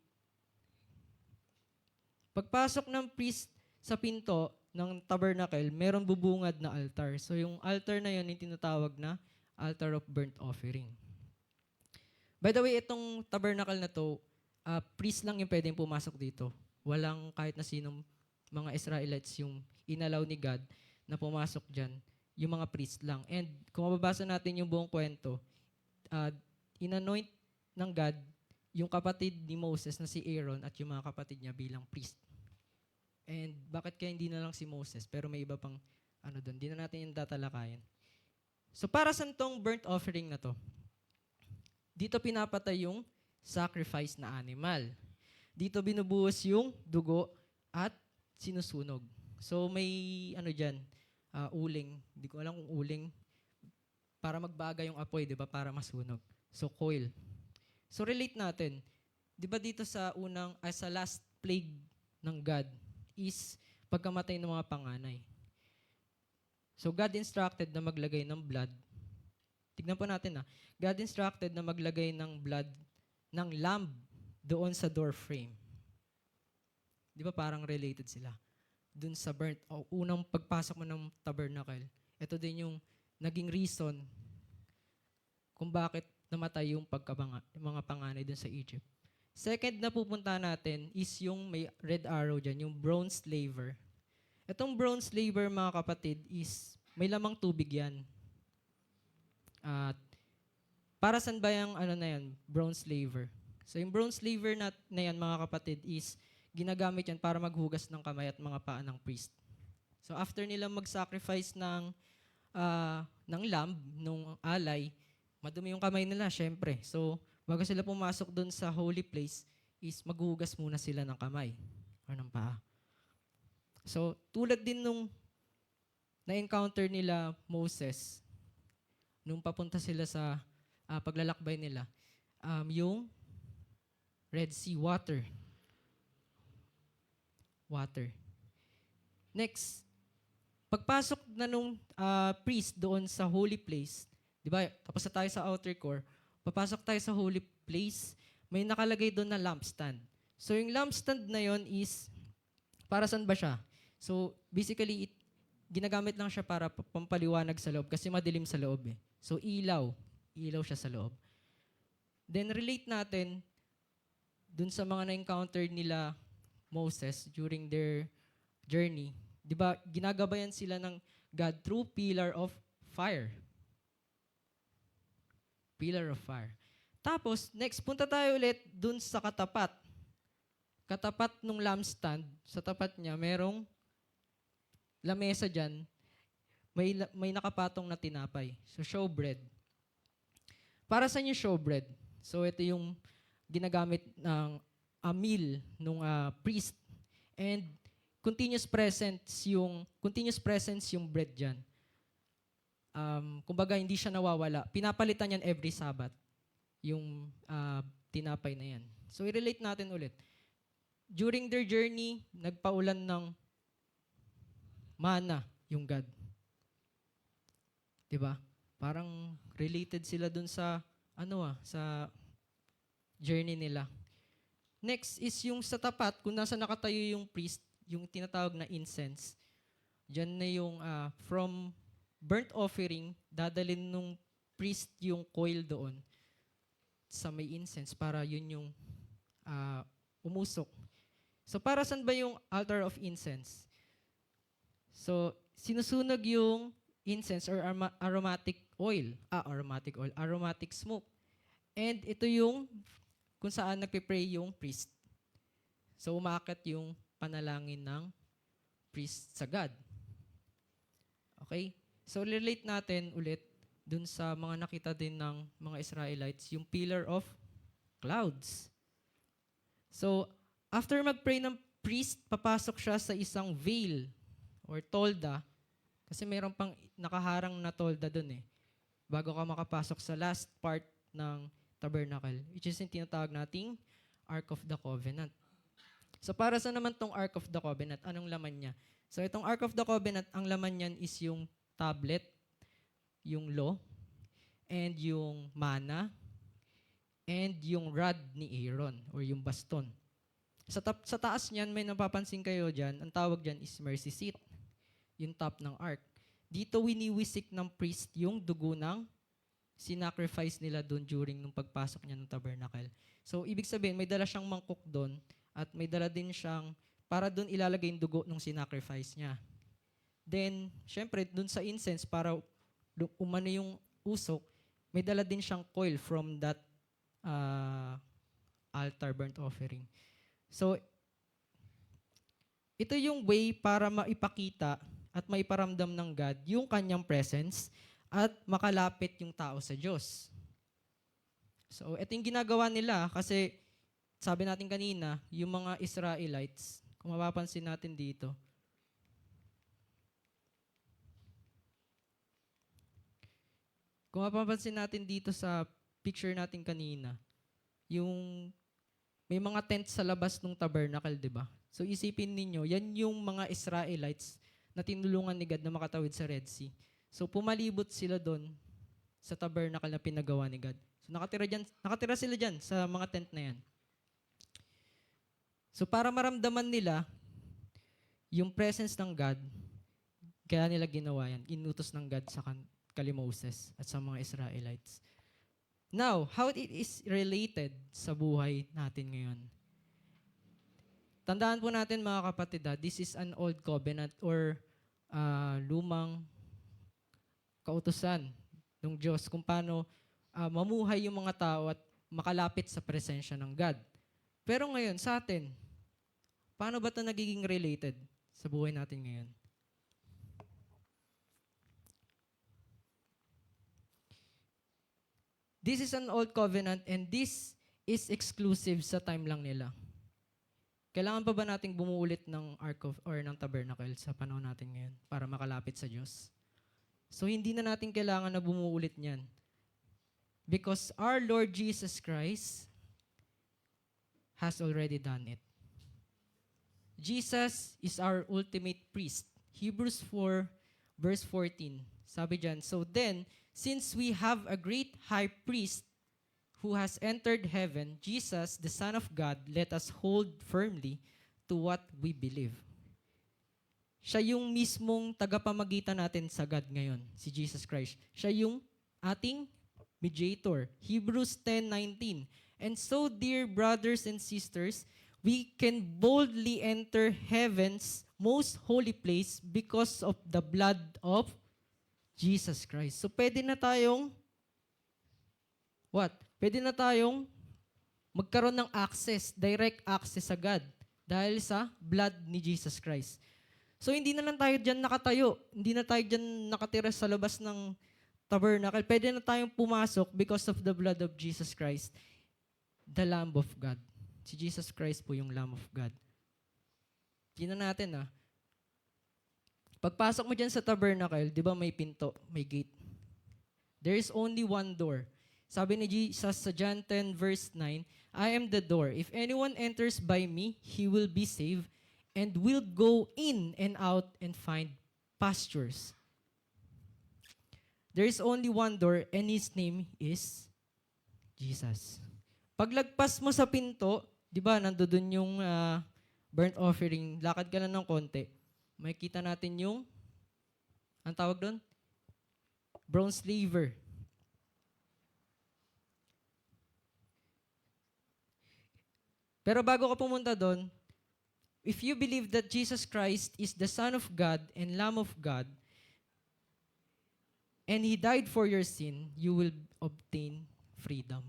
Pagpasok ng priest sa pinto ng tabernacle, meron bubungad na altar. So yung altar na yun, yung tinatawag na altar of burnt offering. By the way, itong tabernacle na to, priest lang yung pwedeng pumasok dito. Walang kahit na sinong mga Israelites yung inalaw ni God na pumasok dyan, yung mga priest lang. And kung mababasa natin yung buong kwento, inanoint ng God yung kapatid ni Moses na si Aaron at yung mga kapatid niya bilang priest. And bakit kaya hindi na lang si Moses? Pero may iba pang doon. Hindi na natin yung tatalakayin. So para saan tong burnt offering na to? Dito pinapatay yung sacrifice na animal. Dito binubuhos yung dugo at sinusunog. So may dyan, uling. Hindi ko alam kung uling. Para magbaga yung apoy, di ba? Para masunog. So coil. So relate natin. Di ba dito sa last plague ng God is pagkamatay ng mga panganay. So God instructed na maglagay ng blood. Tignan po natin God instructed na maglagay ng blood ng lamb doon sa door frame. Di ba parang related sila? Doon sa burnt, unang pagpasok mo ng tabernacle, ito din yung naging reason kung bakit namatay yung mga panganay doon sa Egypt. Second na pupunta natin is yung may red arrow dyan, yung bronze laver. Itong bronze laver, mga kapatid, is may lamang tubig yan. At para saan ba yung bronze laver? So yung bronze laver na yan, mga kapatid, is ginagamit yan para maghugas ng kamay at mga paa ng priest. So after nila mag-sacrifice ng lamb, nung alay, madumi yung kamay nila, syempre. So bago sila pumasok doon sa holy place, is maghugas muna sila ng kamay or ng paa. So tulad din nung na-encounter nila Moses, nung papunta sila sa paglalakbay nila, yung Red Sea water. Next, pagpasok na nung priest doon sa holy place, di ba, tapos na tayo sa outer core, papasok tayo sa holy place, may nakalagay doon na lampstand. So yung lampstand na yon is, para saan ba siya? So basically, ginagamit lang siya para pampaliwanag sa loob kasi madilim sa loob eh. So ilaw siya sa loob. Then relate natin dun sa mga na-encounter nila Moses during their journey. Di ba, ginagabayan sila ng God through pillar of fire. Pillar of fire. Tapos, next, punta tayo ulit dun sa katapat. Katapat nung lampstand, sa tapat niya, merong lamesa dyan, may nakapatong na tinapay. So, showbread. Para saan yung showbread? So, ito yung ginagamit ng meal nung priest. And continuous presence yung bread dyan. kumbaga hindi siya nawawala. Pinapalitan yan every Sabbath, yung tinapay na yan. So i-relate natin ulit. During their journey, nagpaulan ng mana yung God. 'Di ba? Parang related sila dun sa sa journey nila. Next is yung sa tapat, kung nasa nakatayo yung priest, yung tinatawag na incense. Diyan na yung from burnt offering, dadalin nung priest yung coil doon sa may incense para yun yung umusok. So para saan ba yung altar of incense? So sinusunog yung incense or aromatic oil, aromatic smoke. And ito yung kung saan nagpe-pray yung priest. So umaakit yung panalangin ng priest sa God. Okay? So relate natin ulit dun sa mga nakita din ng mga Israelites, yung pillar of clouds. So after mag-pray ng priest, papasok siya sa isang veil or tolda kasi mayroon pang nakaharang na tolda dun bago ka makapasok sa last part ng tabernacle, which is yung tinatawag nating Ark of the Covenant. So para sa naman tong Ark of the Covenant, anong laman niya? So itong Ark of the Covenant, ang laman niyan is yung tablet, yung law, and yung mana, and yung rod ni Aaron, or yung baston. Sa taas niyan, may napapansin kayo dyan, ang tawag dyan is mercy seat, yung top ng ark. Dito winiwisik ng priest yung dugo ng sinacrifice nila doon during nung pagpasok niya ng tabernacle. So, ibig sabihin, may dala siyang mangkok doon at may dala din siyang para doon ilalagay yung dugo nung sinacrifice niya. Then, syempre, doon sa incense, para umano yung usok, may dala din siyang coil from that altar burnt offering. So, ito yung way para maipakita at maiparamdam ng God yung kanyang presence at makalapit yung tao sa Diyos. So, ito yung ginagawa nila kasi sabi natin kanina, yung mga Israelites, kung mapapansin natin dito, sa picture natin kanina, yung may mga tent sa labas ng tabernacle, di ba? So isipin ninyo, yan yung mga Israelites na tinulungan ni God na makatawid sa Red Sea. So pumalibot sila doon sa tabernacle na pinagawa ni God. So nakatira sila dyan sa mga tent na yan. So para maramdaman nila yung presence ng God, kaya nila ginawa yan. Inutos ng God sa kay Moses at sa mga Israelites. Now, how it is related sa buhay natin ngayon? Tandaan po natin mga kapatid, this is an old covenant or lumang kautusan ng Diyos kung paano mamuhay yung mga tao at makalapit sa presensya ng God. Pero ngayon, sa atin, paano ba ito nagiging related sa buhay natin ngayon? This is an old covenant and this is exclusive sa time lang nila. Kailangan pa ba nating bumuulit ng Ark of or ng Tabernacle sa panahon natin ngayon para makalapit sa Diyos? So hindi na natin kailangan na bumuulit niyan. Because our Lord Jesus Christ has already done it. Jesus is our ultimate priest. Hebrews 4 verse 14. Sabi diyan, so then, since we have a great high priest who has entered heaven, Jesus, the Son of God, let us hold firmly to what we believe. Siya yung mismong tagapamagitan natin sa God ngayon, si Jesus Christ. Siya yung ating mediator. Hebrews 10:19. And so, dear brothers and sisters, we can boldly enter heaven's most holy place because of the blood of Jesus Christ. So, pwede na tayong Pwede na tayong magkaroon ng access, direct access sa God dahil sa blood ni Jesus Christ. So, hindi na lang tayo dyan nakatayo. Hindi na tayo dyan nakatira sa labas ng tabernacle. Pwede na tayong pumasok because of the blood of Jesus Christ, the Lamb of God. Si Jesus Christ po yung Lamb of God. Tingnan natin Pagpasok mo dyan sa tabernacle, di ba may pinto, may gate. There is only one door. Sabi ni Jesus sa John 10 verse 9, I am the door. If anyone enters by me, he will be saved and will go in and out and find pastures. There is only one door and His name is Jesus. Paglagpas mo sa pinto, di ba, nandoon yung burnt offering, lakad ka na ng konti, makikita natin yung, ang tawag doon? Bronze laver. Pero bago ka pumunta doon, if you believe that Jesus Christ is the Son of God and Lamb of God, and He died for your sin, you will obtain freedom.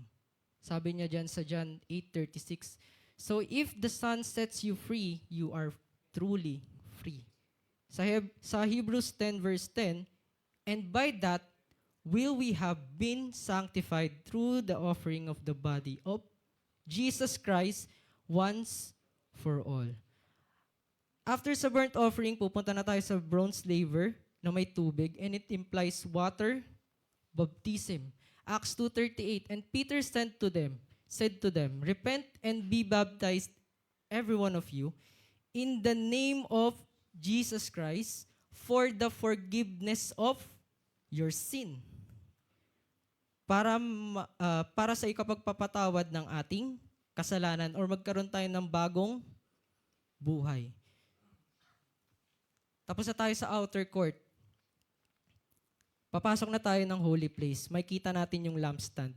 Sabi niya dyan sa John 8:36, so if the Son sets you free, you are truly free. Sa Hebrews 10 verse 10, and by that will we have been sanctified through the offering of the body of Jesus Christ once for all. After sa burnt offering, pupunta na tayo sa bronze laver na may tubig, and it implies water baptism. Acts 2:38, and Peter said to them, repent and be baptized, every one of you, in the name of Jesus Christ, for the forgiveness of your sin. Para sa ikapagpapatawad ng ating kasalanan or magkaroon tayo ng bagong buhay. Tapos na tayo sa outer court. Papasok na tayo ng holy place. Makita natin yung lampstand.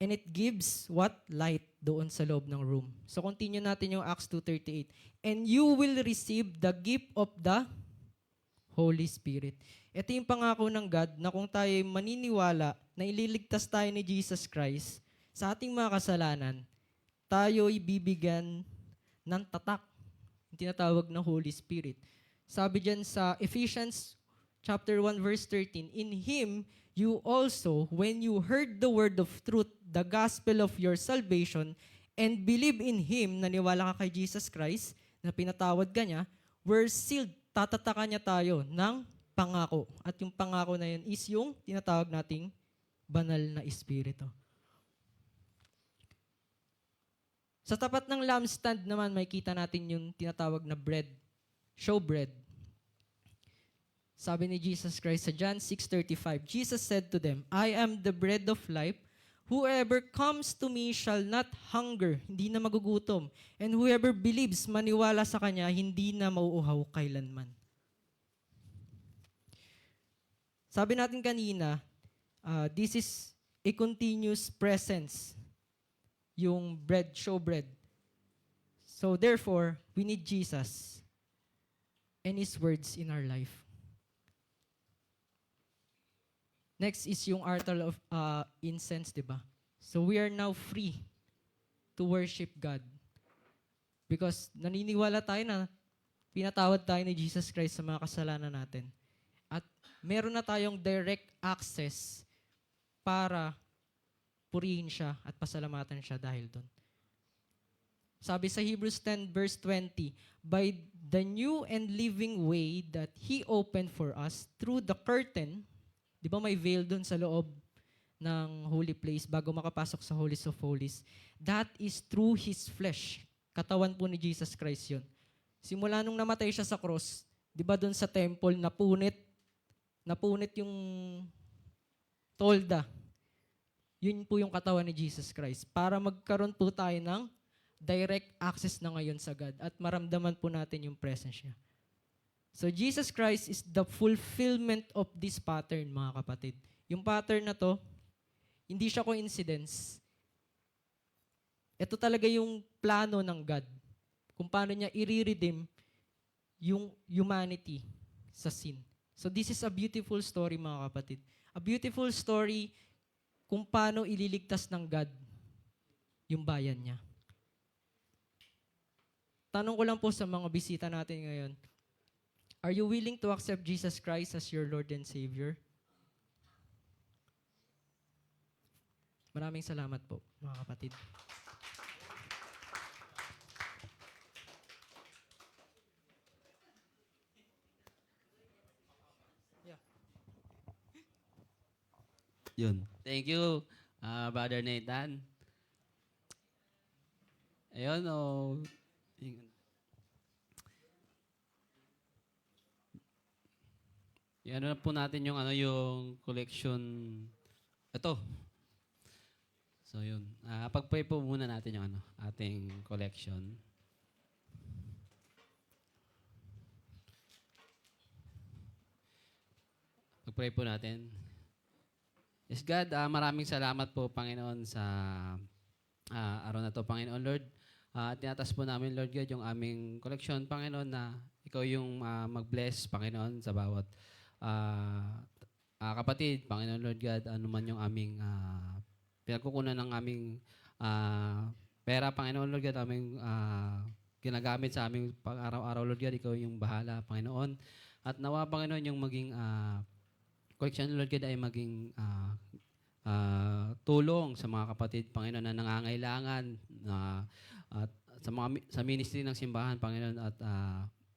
And it gives what? Light doon sa loob ng room. So continue natin yung Acts 2:38. And you will receive the gift of the Holy Spirit. Ito yung pangako ng God na kung tayo maniniwala na ililigtas tayo ni Jesus Christ sa ating mga kasalanan, tayo ibibigyan ng tatak, yung tinatawag na Holy Spirit. Sabi dyan sa Ephesians chapter 1 verse 13, in Him you also, when you heard the word of truth, the gospel of your salvation, and believe in Him, naniwala ka kay Jesus Christ, na pinatawad ka niya, were sealed, tatatakan niya tayo ng pangako. At yung pangako na yun is yung tinatawag nating banal na Espiritu. Sa tapat ng lampstand naman, makikita natin yung tinatawag na bread, showbread. Sabi ni Jesus Christ sa John 6:35, Jesus said to them, I am the bread of life. Whoever comes to me shall not hunger, hindi na magugutom. And whoever believes, maniwala sa Kanya, hindi na mauuhaw kailanman. Sabi natin kanina, this is a continuous presence, yung bread, showbread. So therefore, we need Jesus and His words in our life. Next is yung altar of incense, di ba? So we are now free to worship God. Because naniniwala tayo na pinatawad tayo ni Jesus Christ sa mga kasalanan natin. At meron na tayong direct access para purihin siya at pasalamatan siya dahil doon. Sabi sa Hebrews 10 verse 20, by the new and living way that He opened for us through the curtain. Di ba may veil doon sa loob ng holy place bago makapasok sa Holies of Holies? That is through His flesh. Katawan po ni Jesus Christ yun. Simula nung namatay siya sa cross, di ba doon sa temple, napunit yung tolda. Yun po yung katawan ni Jesus Christ. Para magkaroon po tayo ng direct access na ngayon sa God at maramdaman po natin yung presence niya. So Jesus Christ is the fulfillment of this pattern, mga kapatid. Yung pattern na to, hindi siya coincidence. Ito talaga yung plano ng God. Kung paano niya i-redeem yung humanity sa sin. So this is a beautiful story, mga kapatid. A beautiful story kung paano ililigtas ng God yung bayan niya. Tanong ko lang po sa mga bisita natin ngayon, are you willing to accept Jesus Christ as your Lord and Savior? Maraming salamat po, mga kapatid.
Yun. Thank you, Brother Nathan. Ayun, oh. Yan na po natin yung yung collection. Ito. So yun. Pag-pray po muna natin yung ating collection. Pag-pray po natin. Yes, God, maraming salamat po, Panginoon, sa araw na to, Panginoon, Lord. Tinatas po namin, Lord God, yung aming collection, Panginoon, na ikaw yung mag-bless, Panginoon, sa bawat kapatid, Panginoon, Lord God, ano man yung aming pinagkukunan ng aming pera, Panginoon, Lord God, aming ginagamit sa aming pang-araw-araw, Lord God, ikaw yung bahala, Panginoon. At nawa, Panginoon, yung maging collection, Lord God, ay maging tulong sa mga kapatid, Panginoon, na nangangailangan at sa ministry ng simbahan, Panginoon, at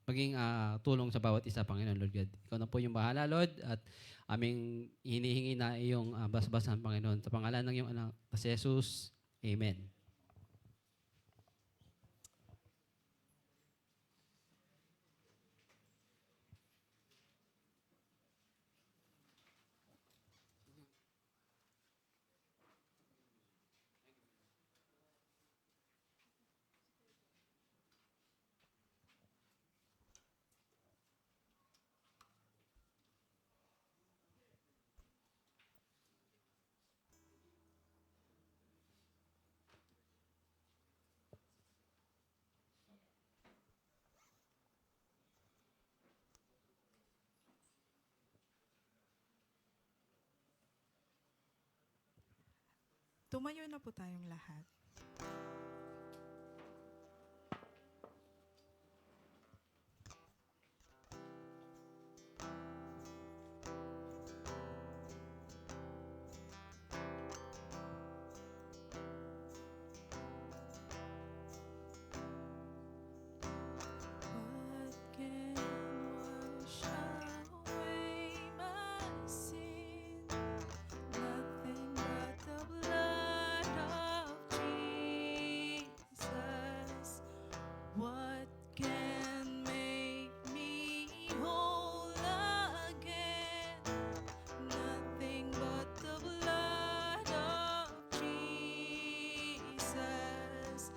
maging tulong sa bawat isa, Panginoon, Lord God. Ikaw na po yung bahala, Lord, at aming hinihingi na iyong basbasan, Panginoon. Sa pangalan ng iyong anak, si Jesus. Amen.
Tumayo na po tayong lahat. What can wash away my sin? Nothing but the blood of Jesus. What can make me whole again? Nothing but the blood of Jesus.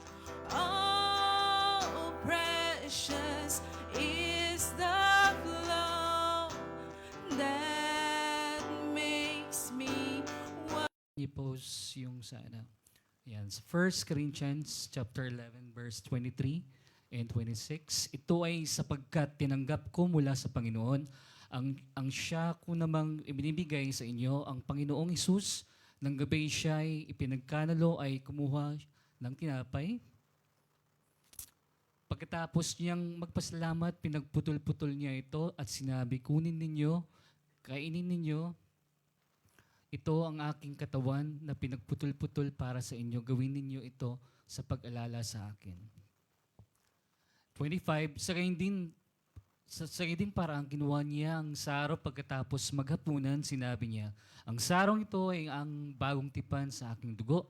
Oh, precious is the flow that makes me
I-post yung sa Yan, sa 1 Corinthians chapter 11 verse 23 and 26. Ito ay sapagkat tinanggap ko mula sa Panginoon ang siya ko namang ibinibigay sa inyo, ang Panginoong Hesus. Nang gabi siya ay ipinagkanalo ay kumuha ng tinapay. Pagkatapos niyang magpasalamat, pinagputol-putol niya ito at sinabi, kunin ninyo, kainin ninyo, ito ang aking katawan na pinagputol-putol para sa inyo. Gawin ninyo ito sa pag-alala sa akin. 25, sa gayon din parang ginawa niya ang saro pagkatapos maghapunan, sinabi niya, ang sarong ito ay ang bagong tipan sa aking dugo.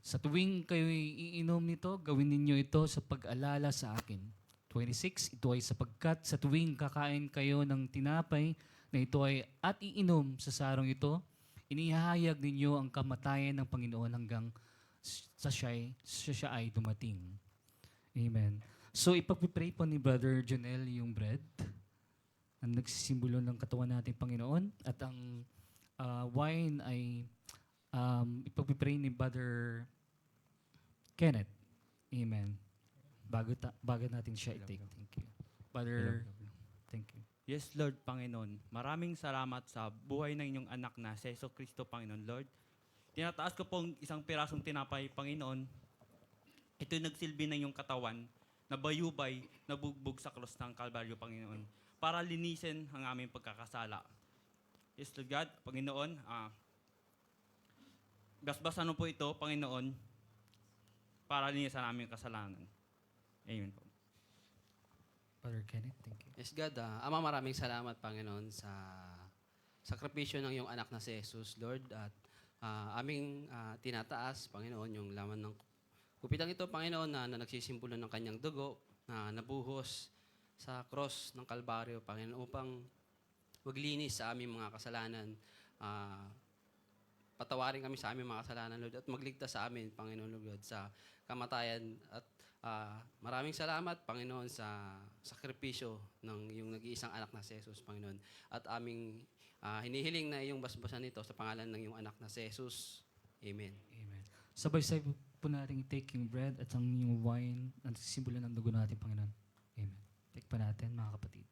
Sa tuwing kayo iinom nito, gawin ninyo ito sa pag-alala sa akin. 26, ito ay sapagkat sa tuwing kakain kayo ng tinapay na ito ay at iinom sa sarong ito, inihahayag ninyo ang kamatayan ng Panginoon hanggang sa siya ay dumating. Amen. So ipagpipray po ni Brother Jonel yung bread ang nagsisimbolo ng katawan natin Panginoon at ang wine ay ipagpipray ni Brother Kenneth. Amen. Bago natin siya i-take. Thank you. Brother, thank you.
Yes, Lord, Panginoon. Maraming salamat sa buhay ng inyong anak na si Jesu Cristo, Panginoon, Lord. Tinataas ko pong isang pirasong tinapay, Panginoon. Ito yung nagsilbi ng iyong katawan na bayubay, nabugbog sa krus ng Kalbaryo, Panginoon, para linisin ang aming pagkakasala. Yes, Lord God, Panginoon, basbasan mo po ito, Panginoon, para linisan ang aming kasalanan. Amen po.
Brother Kenneth, thank you.
Yes, God. Ama, maraming salamat, Panginoon, sa sakripisyo ng iyong anak na si Jesus, Lord. At aming tinataas, Panginoon, yung laman ng kupitang ito, Panginoon, na nagsisimbolo ng kanyang dugo na nabuhos sa cross ng Kalbaryo, Panginoon, upang maglinis sa aming mga kasalanan. Patawarin kami sa aming mga kasalanan, Lord, at magligtas sa amin, Panginoon, Lord, sa kamatayan. At maraming salamat, Panginoon, sa sakripisyo ng iyong nag-iisang anak na si Jesus, Panginoon. At aming hinihiling na iyong basbasan nito sa pangalan ng iyong anak na si Jesus. Amen.
Amen. Sabay-sabay po natin i-take yung bread at ang yung wine na simbolo ng dugo natin, Panginoon. Amen. Take pa natin, mga kapatid.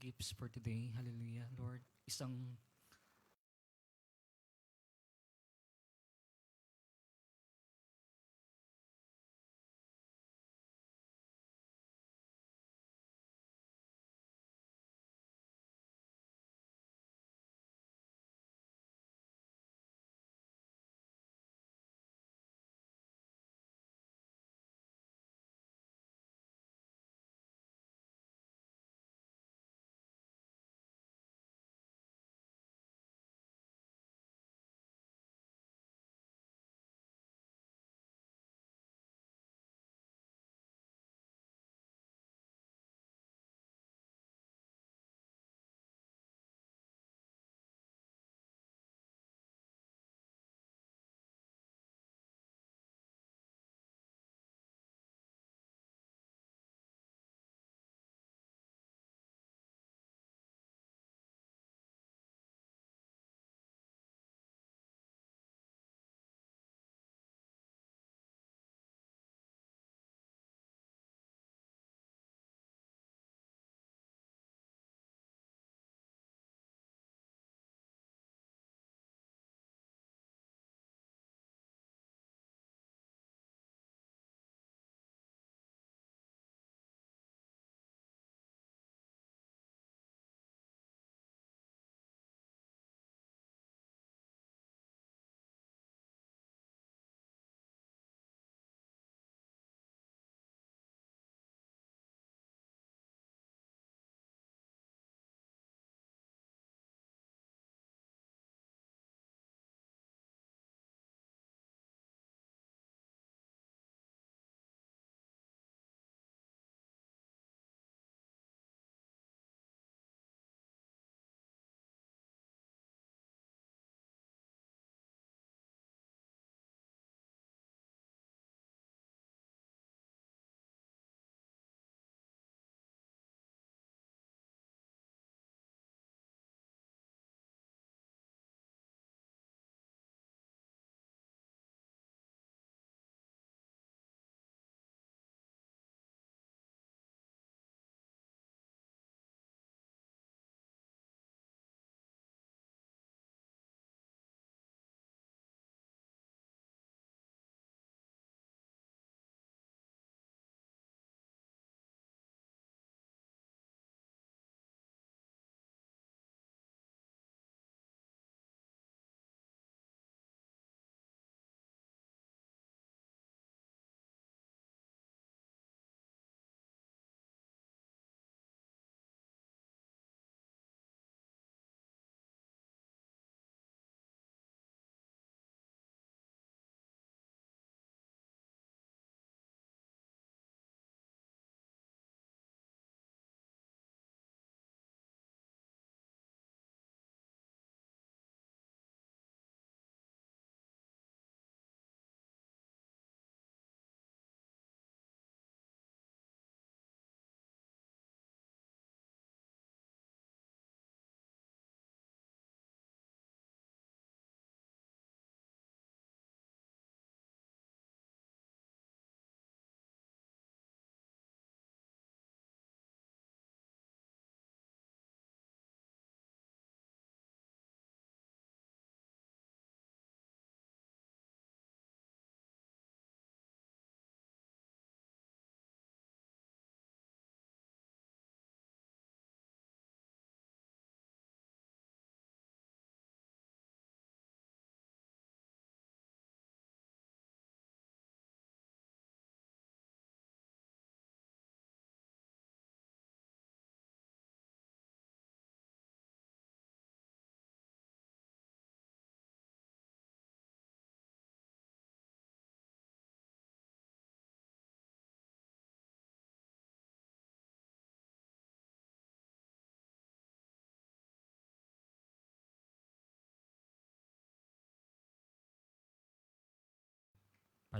Gifts for today. Hallelujah, Lord. Isang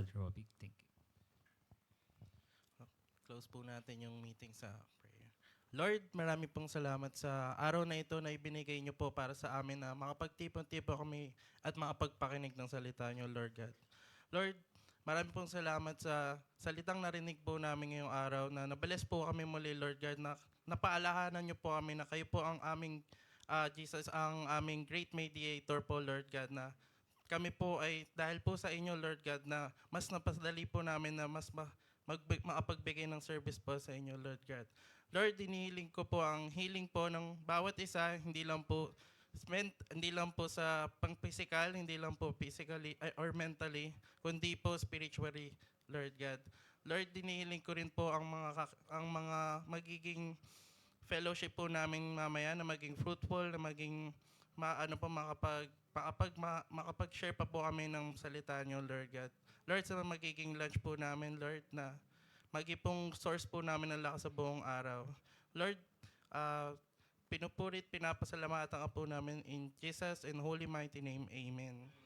Brother Robbie. Thank you.
Close po natin yung meeting sa prayer. Lord, marami pong salamat sa araw na ito na ibinigay niyo po para sa amin na makapagtipon-tipon kami at makapagpakinig ng salita niyo, Lord God. Lord, marami pong salamat sa salitang narinig po namin ngayong araw na nabless po kami muli, Lord God, na napaalahanan niyo po kami na kayo po ang aming Jesus, ang aming great mediator po, Lord God, na kami po ay dahil po sa inyo, Lord God, na mas napadali po namin na mas makapagbigay ng service po sa inyo, Lord God. Lord, dinihiling ko po ang healing po ng bawat isa, hindi lang po sa pang-physical, hindi lang po physically or mentally, kundi po spiritually, Lord God. Lord, dinihiling ko rin po ang mga magiging fellowship po namin mamaya na maging fruitful, na maging makapag-share pa po kami ng salita niyo, Lord God. Lord, sa magiging lunch po namin, Lord, na maging pong source po namin ng lakas sa buong araw. Lord, pinupurit, pinapasalamatan ka po namin in Jesus and holy mighty name. Amen.